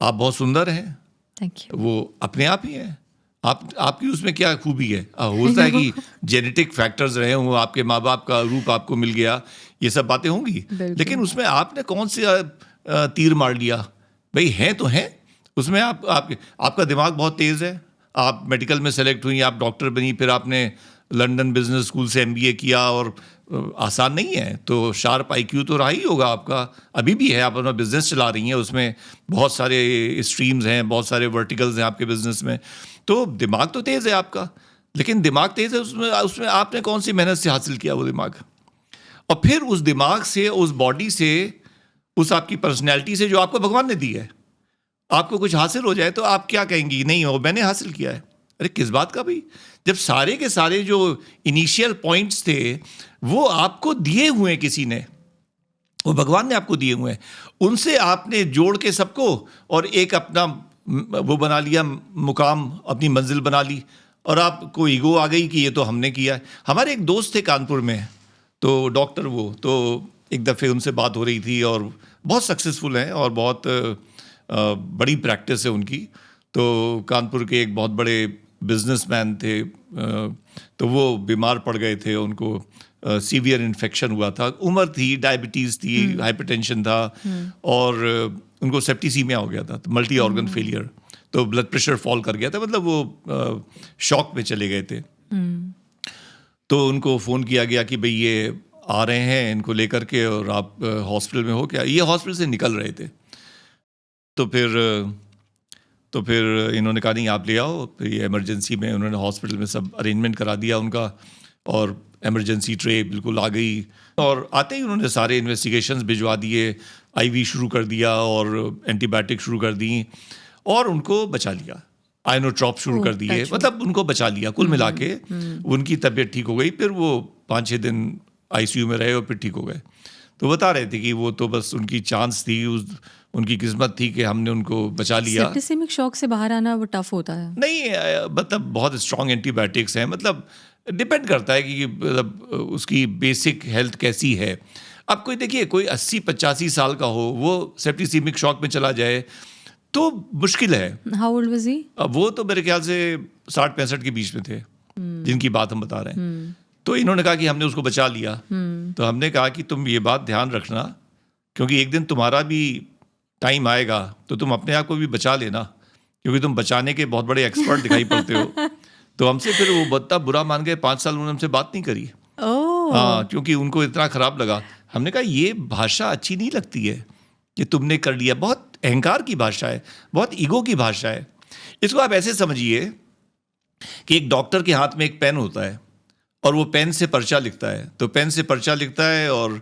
आप बहुत सुंदर हैं, थैंक यू। वो अपने आप ही है। आपकी उसमें क्या खूबी है? होता है कि जेनेटिक फैक्टर्स रहे हों, आपके माँ बाप का रूप आपको मिल गया, ये सब बातें होंगी, लेकिन उसमें आपने कौन से तीर मार लिया? भाई हैं तो हैं, उसमें आपका दिमाग बहुत तेज़ है। आप मेडिकल में सेलेक्ट हुई, आप डॉक्टर बनी, फिर आपने लंदन बिजनेस स्कूल से MBA किया, और आसान नहीं है, तो शार्प IQ तो रहा ही होगा आपका, अभी भी है। आप अपना बिजनेस चला रही हैं, उसमें बहुत सारे स्ट्रीम्स हैं, बहुत सारे वर्टिकल्स हैं आपके बिजनेस में, तो दिमाग तो तेज़ है आपका। लेकिन दिमाग तेज़ है, उसमें आपने कौन सी मेहनत से हासिल किया वो दिमाग? और फिर उस दिमाग से, उस बॉडी से, उस आपकी पर्सनैलिटी से जो आपको भगवान ने दी है, आपको कुछ हासिल हो जाए तो आप क्या कहेंगी? नहीं, वो मैंने हासिल किया है। अरे किस बात का भाई? जब सारे के सारे जो इनिशियल पॉइंट्स थे वो आपको दिए हुए हैं, किसी ने, वो भगवान ने आपको दिए हुए हैं, उनसे आपने जोड़ के सबको और एक अपना वो बना लिया, मुकाम, अपनी मंजिल बना ली, और आपको ईगो आ गई कि ये तो हमने किया है। हमारे एक दोस्त थे कानपुर में, तो डॉक्टर, वो तो एक दफ़े उनसे बात हो रही थी, और बहुत सक्सेसफुल हैं और बहुत बड़ी प्रैक्टिस है उनकी। तो कानपुर के एक बहुत बड़े बिजनेसमैन थे, तो वो बीमार पड़ गए थे, उनको सीवियर इन्फेक्शन हुआ था, उम्र थी, डायबिटीज़ थी, हाइपरटेंशन था, और उनको सेप्टिसीमिया हो गया था, तो मल्टी ऑर्गन फेलियर, तो ब्लड प्रेशर फॉल कर गया था, मतलब वो शॉक में चले गए थे। तो उनको फ़ोन किया गया कि भाई ये आ रहे हैं, इनको लेकर के, और आप हॉस्पिटल में हो क्या? ये हॉस्पिटल से निकल रहे थे। तो फिर इन्होंने कहा नहीं, आप ले आओ। फिर ये इमरजेंसी में उन्होंने हॉस्पिटल में सब अरेंजमेंट करा दिया उनका, और इमरजेंसी ट्रे बिल्कुल आ गई, और आते ही उन्होंने सारे इन्वेस्टिगेशंस भिजवा दिए, IV शुरू कर दिया, और एंटीबायोटिक शुरू कर दी, और उनको बचा लिया। आइनोट्रॉप शुरू कर दिए, मतलब उनको बचा लिया। कुल मिला के उनकी तबीयत ठीक हो गई। फिर वो 5-6 दिन ICU में रहे और फिर ठीक हो गए। तो बता रहे थे कि वो तो बस उनकी चांस थी, उनकी किस्मत थी कि हमने उनको बचा लिया। सेप्टिसेमिक शॉक से बाहर आना वो टफ होता है? नहीं, मतलब बहुत स्ट्रॉन्ग एंटीबायोटिक्स हैं, मतलब डिपेंड करता है कि मतलब उसकी बेसिक हेल्थ कैसी है। अब कोई देखिए, कोई 80-85 साल का हो, वो सेप्टिसेमिक शॉक में चला जाए तो मुश्किल है। How old was he? अब वो तो मेरे ख्याल से 60-65 के बीच में थे, जिनकी बात हम बता रहे हैं। तो इन्होंने कहा कि हमने उसको बचा लिया। तो हमने कहा कि तुम ये बात ध्यान रखना, क्योंकि एक दिन तुम्हारा भी टाइम आएगा, तो तुम अपने आप को भी बचा लेना, क्योंकि तुम बचाने के बहुत बड़े एक्सपर्ट दिखाई पड़ते हो। तो हमसे फिर वो बत्ता बुरा मान गए, 5 साल उन्होंने हमसे बात नहीं करी। हाँ, क्योंकि उनको इतना खराब लगा। हमने कहा ये भाषा अच्छी नहीं लगती है कि तुमने कर लिया, बहुत अहंकार की भाषा है, बहुत ईगो की भाषा है। इसको आप ऐसे समझिए कि एक डॉक्टर के हाथ में एक पेन होता है, और वो पेन से पर्चा लिखता है। तो पेन से पर्चा लिखता है, और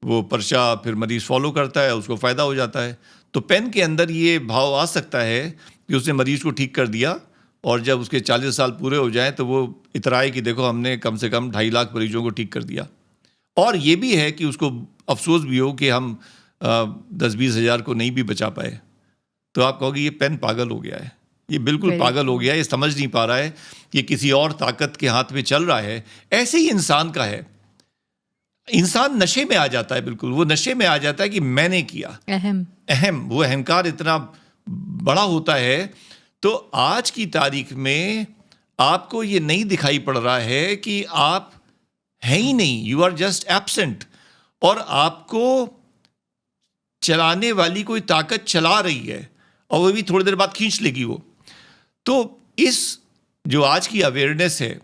वो पर्चा फिर मरीज फॉलो करता है, उसको फ़ायदा हो जाता है। तो पेन के अंदर ये भाव आ सकता है कि उसने मरीज को ठीक कर दिया, और जब उसके 40 साल पूरे हो जाएं तो वो इतराए कि देखो हमने कम से कम 2.5 लाख मरीजों को ठीक कर दिया। और ये भी है कि उसको अफसोस भी हो कि हम 10-20 हज़ार को नहीं भी बचा पाए। तो आप कहोगे ये पेन पागल हो गया है, ये बिल्कुल पागल हो गया है, ये समझ नहीं पा रहा है कि किसी और ताकत के हाथ में चल रहा है। ऐसे ही इंसान का है, इंसान नशे में आ जाता है, बिल्कुल वो नशे में आ जाता है कि मैंने किया, अहम वो अहंकार इतना बड़ा होता है। तो आज की तारीख में आपको ये नहीं दिखाई पड़ रहा है कि आप हैं ही नहीं, यू आर जस्ट एब्सेंट, और आपको चलाने वाली कोई ताकत चला रही है, और वो भी थोड़ी देर बाद खींच लेगी वो। तो इस जो आज की अवेयरनेस है,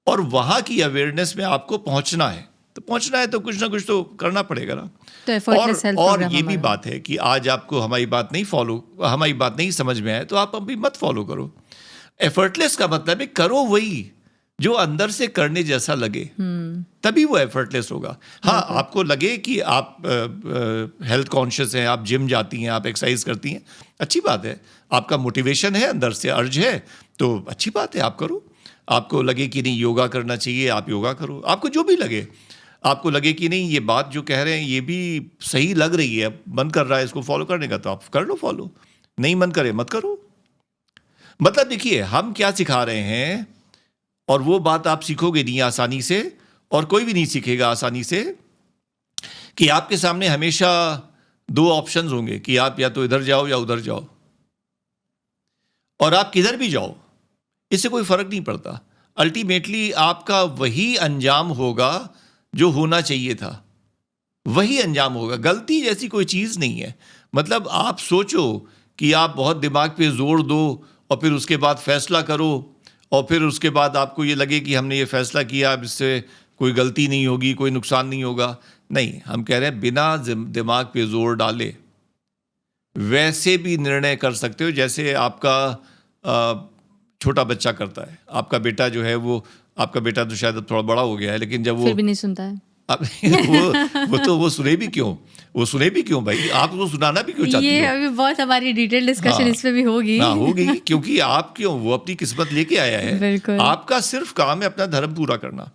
और वहाँ की अवेयरनेस में आपको पहुँचना है, तो पहुँचना है तो कुछ ना कुछ तो करना पड़ेगा ना। तो effortless health और program ये भी हमारा। बात है कि आज आपको हमारी बात नहीं समझ में आए तो आप अभी मत फॉलो करो। एफर्टलेस का मतलब है करो वही जो अंदर से करने जैसा लगे, तभी वो एफर्टलेस होगा। हाँ, आपको लगे कि आप हेल्थ कॉन्शियस हैं, आप जिम जाती हैं, आप एक्सरसाइज करती हैं, अच्छी बात है। आपका मोटिवेशन है, अंदर से अर्ज है, तो अच्छी बात है, आप करो। आपको लगे कि नहीं योगा करना चाहिए, आप योगा करो। आपको जो भी लगे, आपको लगे कि नहीं ये बात जो कह रहे हैं ये भी सही लग रही है, मन कर रहा है इसको फॉलो करने का, तो आप कर लो फॉलो। नहीं मन करे मत करो। मतलब देखिए, हम क्या सिखा रहे हैं, और वो बात आप सीखोगे नहीं आसानी से, और कोई भी नहीं सीखेगा आसानी से, कि आपके सामने हमेशा दो ऑप्शंस होंगे कि आप या तो इधर जाओ या उधर जाओ, और आप किधर भी जाओ इससे कोई फर्क नहीं पड़ता। अल्टीमेटली आपका वही अंजाम होगा जो होना चाहिए था, वही अंजाम होगा। गलती जैसी कोई चीज़ नहीं है। मतलब आप सोचो कि आप बहुत दिमाग पे जोर दो और फिर उसके बाद फैसला करो, और फिर उसके बाद आपको ये लगे कि हमने ये फैसला किया, अब इससे कोई गलती नहीं होगी, कोई नुकसान नहीं होगा। नहीं, हम कह रहे हैं बिना दिमाग पे जोर डाले वैसे भी निर्णय कर सकते हो जैसे आपका छोटा बच्चा करता है। आपका बेटा जो है आपका बेटा तो शायद थोड़ा बड़ा हो गया है, लेकिन जब फिर भी नहीं सुनता है। अब वो सुने भी क्यों भाई? आप वो सुनाना भी क्यों चाहती हो? ये अभी बहुत हमारी डिटेल डिस्कशन इस पे भी होगी। होगी, क्योंकि आप वो अपनी किस्मत लेके आया है। बिल्कुल। आपका सिर्फ काम है अपना धर्म पूरा करना।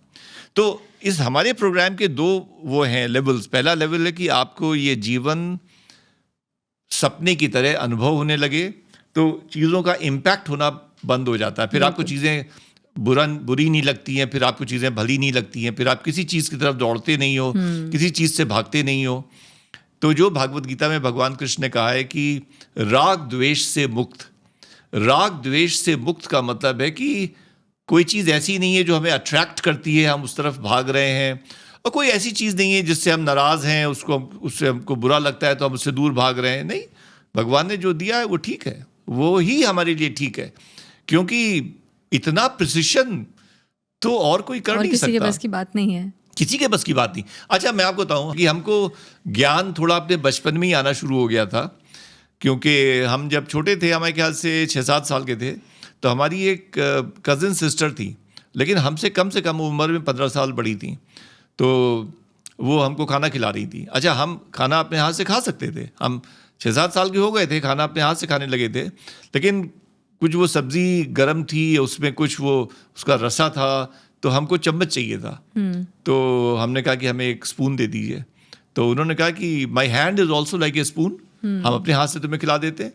तो इस हमारे प्रोग्राम के दो वो हैं लेवल्स। पहला लेवल है कि आपको ये जीवन सपने की तरह अनुभव होने लगे, तो चीज़ों का इम्पैक्ट होना बंद हो जाता है। फिर आपको चीज़ें बुरी नहीं लगती हैं, फिर आपको चीज़ें भली नहीं लगती हैं, फिर आप किसी चीज़ की तरफ दौड़ते नहीं हो, किसी चीज़ से भागते नहीं हो। तो जो भागवत गीता में भगवान कृष्ण ने कहा है कि राग द्वेष से मुक्त का मतलब है कि कोई चीज़ ऐसी नहीं है जो हमें अट्रैक्ट करती है, हम उस तरफ भाग रहे हैं, और कोई ऐसी चीज़ नहीं है जिससे हम नाराज़ हैं, उससे हमको बुरा लगता है तो हम उससे दूर भाग रहे हैं। नहीं, भगवान ने जो दिया है वो ठीक है, वो ही हमारे लिए ठीक है, क्योंकि इतना प्रिसिशन तो और कोई कर नहीं सकता। किसी के बस की बात नहीं है। किसी के बस की बात नहीं। अच्छा, मैं आपको बताऊं कि हमको ज्ञान थोड़ा अपने बचपन में ही आना शुरू हो गया था, क्योंकि हम जब छोटे थे, हमारे ख्याल से 6-7 साल के थे, तो हमारी एक कज़न सिस्टर थी, लेकिन हमसे कम से कम उम्र में 15 साल बड़ी थी। तो वो हमको खाना खिला रही थी। अच्छा, हम खाना अपने हाथ से खा सकते थे, हम 6-7 साल के हो गए थे, खाना अपने हाथ से खाने लगे थे, लेकिन कुछ वो सब्जी गर्म थी, उसमें कुछ वो उसका रसा था, तो हमको चम्मच चाहिए था। तो हमने कहा कि हमें एक स्पून दे दीजिए। तो उन्होंने कहा कि my hand is also like a spoon, हम अपने हाथ से तुम्हें खिला देते हैं।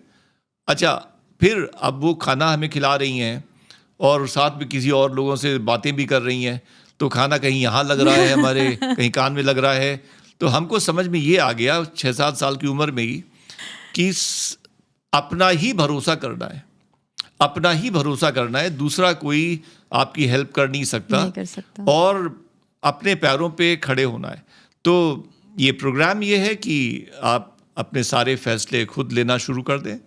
अच्छा, फिर अब वो खाना हमें खिला रही हैं और साथ में किसी और लोगों से बातें भी कर रही हैं, तो खाना कहीं यहाँ लग रहा है हमारे, कहीं कान में लग रहा है। तो हमको समझ में ये आ गया 6-7 साल की उम्र में ही कि अपना ही भरोसा करना है, दूसरा कोई आपकी हेल्प कर नहीं सकता, और अपने पैरों पे खड़े होना है। तो ये प्रोग्राम ये है कि आप अपने सारे फैसले खुद लेना शुरू कर दें,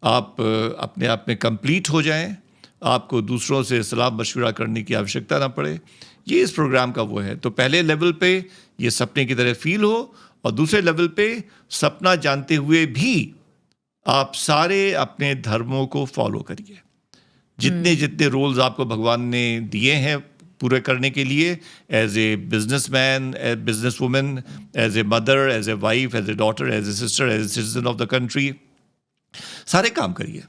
आप अपने आप में कंप्लीट हो जाएं, आपको दूसरों से सलाह मशवरा करने की आवश्यकता ना पड़े। ये इस प्रोग्राम का वो है। तो पहले लेवल पे ये सपने की तरह फील हो, और दूसरे लेवल पे सपना जानते हुए भी आप सारे अपने धर्मों को फॉलो करिए। जितने रोल्स आपको भगवान ने दिए हैं पूरे करने के लिए, as a businessman, as business women, as a mother, as a wife, as a daughter, as a sister, as a citizen of the country, सारे काम करिए।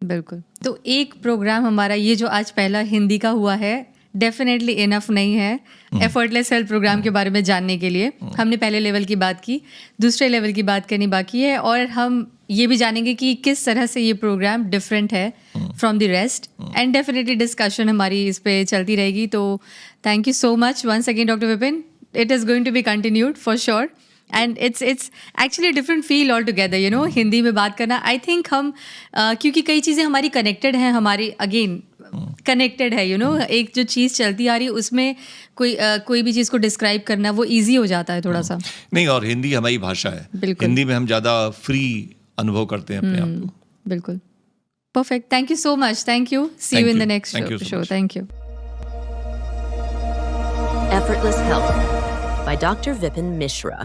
बिल्कुल। तो एक प्रोग्राम हमारा ये जो आज पहला हिंदी का हुआ है, डेफिनेटली इनफ नहीं है एफर्टलेस हेल्थ प्रोग्राम के बारे में जानने के लिए। हमने पहले लेवल की बात की, दूसरे लेवल की बात करनी बाकी है, और हम ये भी जानेंगे कि किस तरह से ये प्रोग्राम डिफरेंट है from the rest, and definitely discussion हमारी इस पे चलती रहेगी। तो thank you so much once again doctor Vipin, it is going to be continued for sure, and it's actually different feel all together, you know, Hindi में बात करना। आई थिंक हम क्योंकि कई चीज़ें हमारी कनेक्टेड हैं, हमारी अगेन कनेक्टेड है, यू नो, एक जो चीज़ चलती आ रही है उसमें कोई भी चीज़ को डिस्क्राइब करना वो ईजी हो जाता है थोड़ा सा। नहीं, और हिंदी हमारी भाषा है, हिंदी में हम ज़्यादा फ्री अनुभव करते हैं अपने आप को। बिल्कुल, perfect. Thank you so much, thank you, see you in the next show. Thank you. Effortless Health by Dr. Vipin Mishra.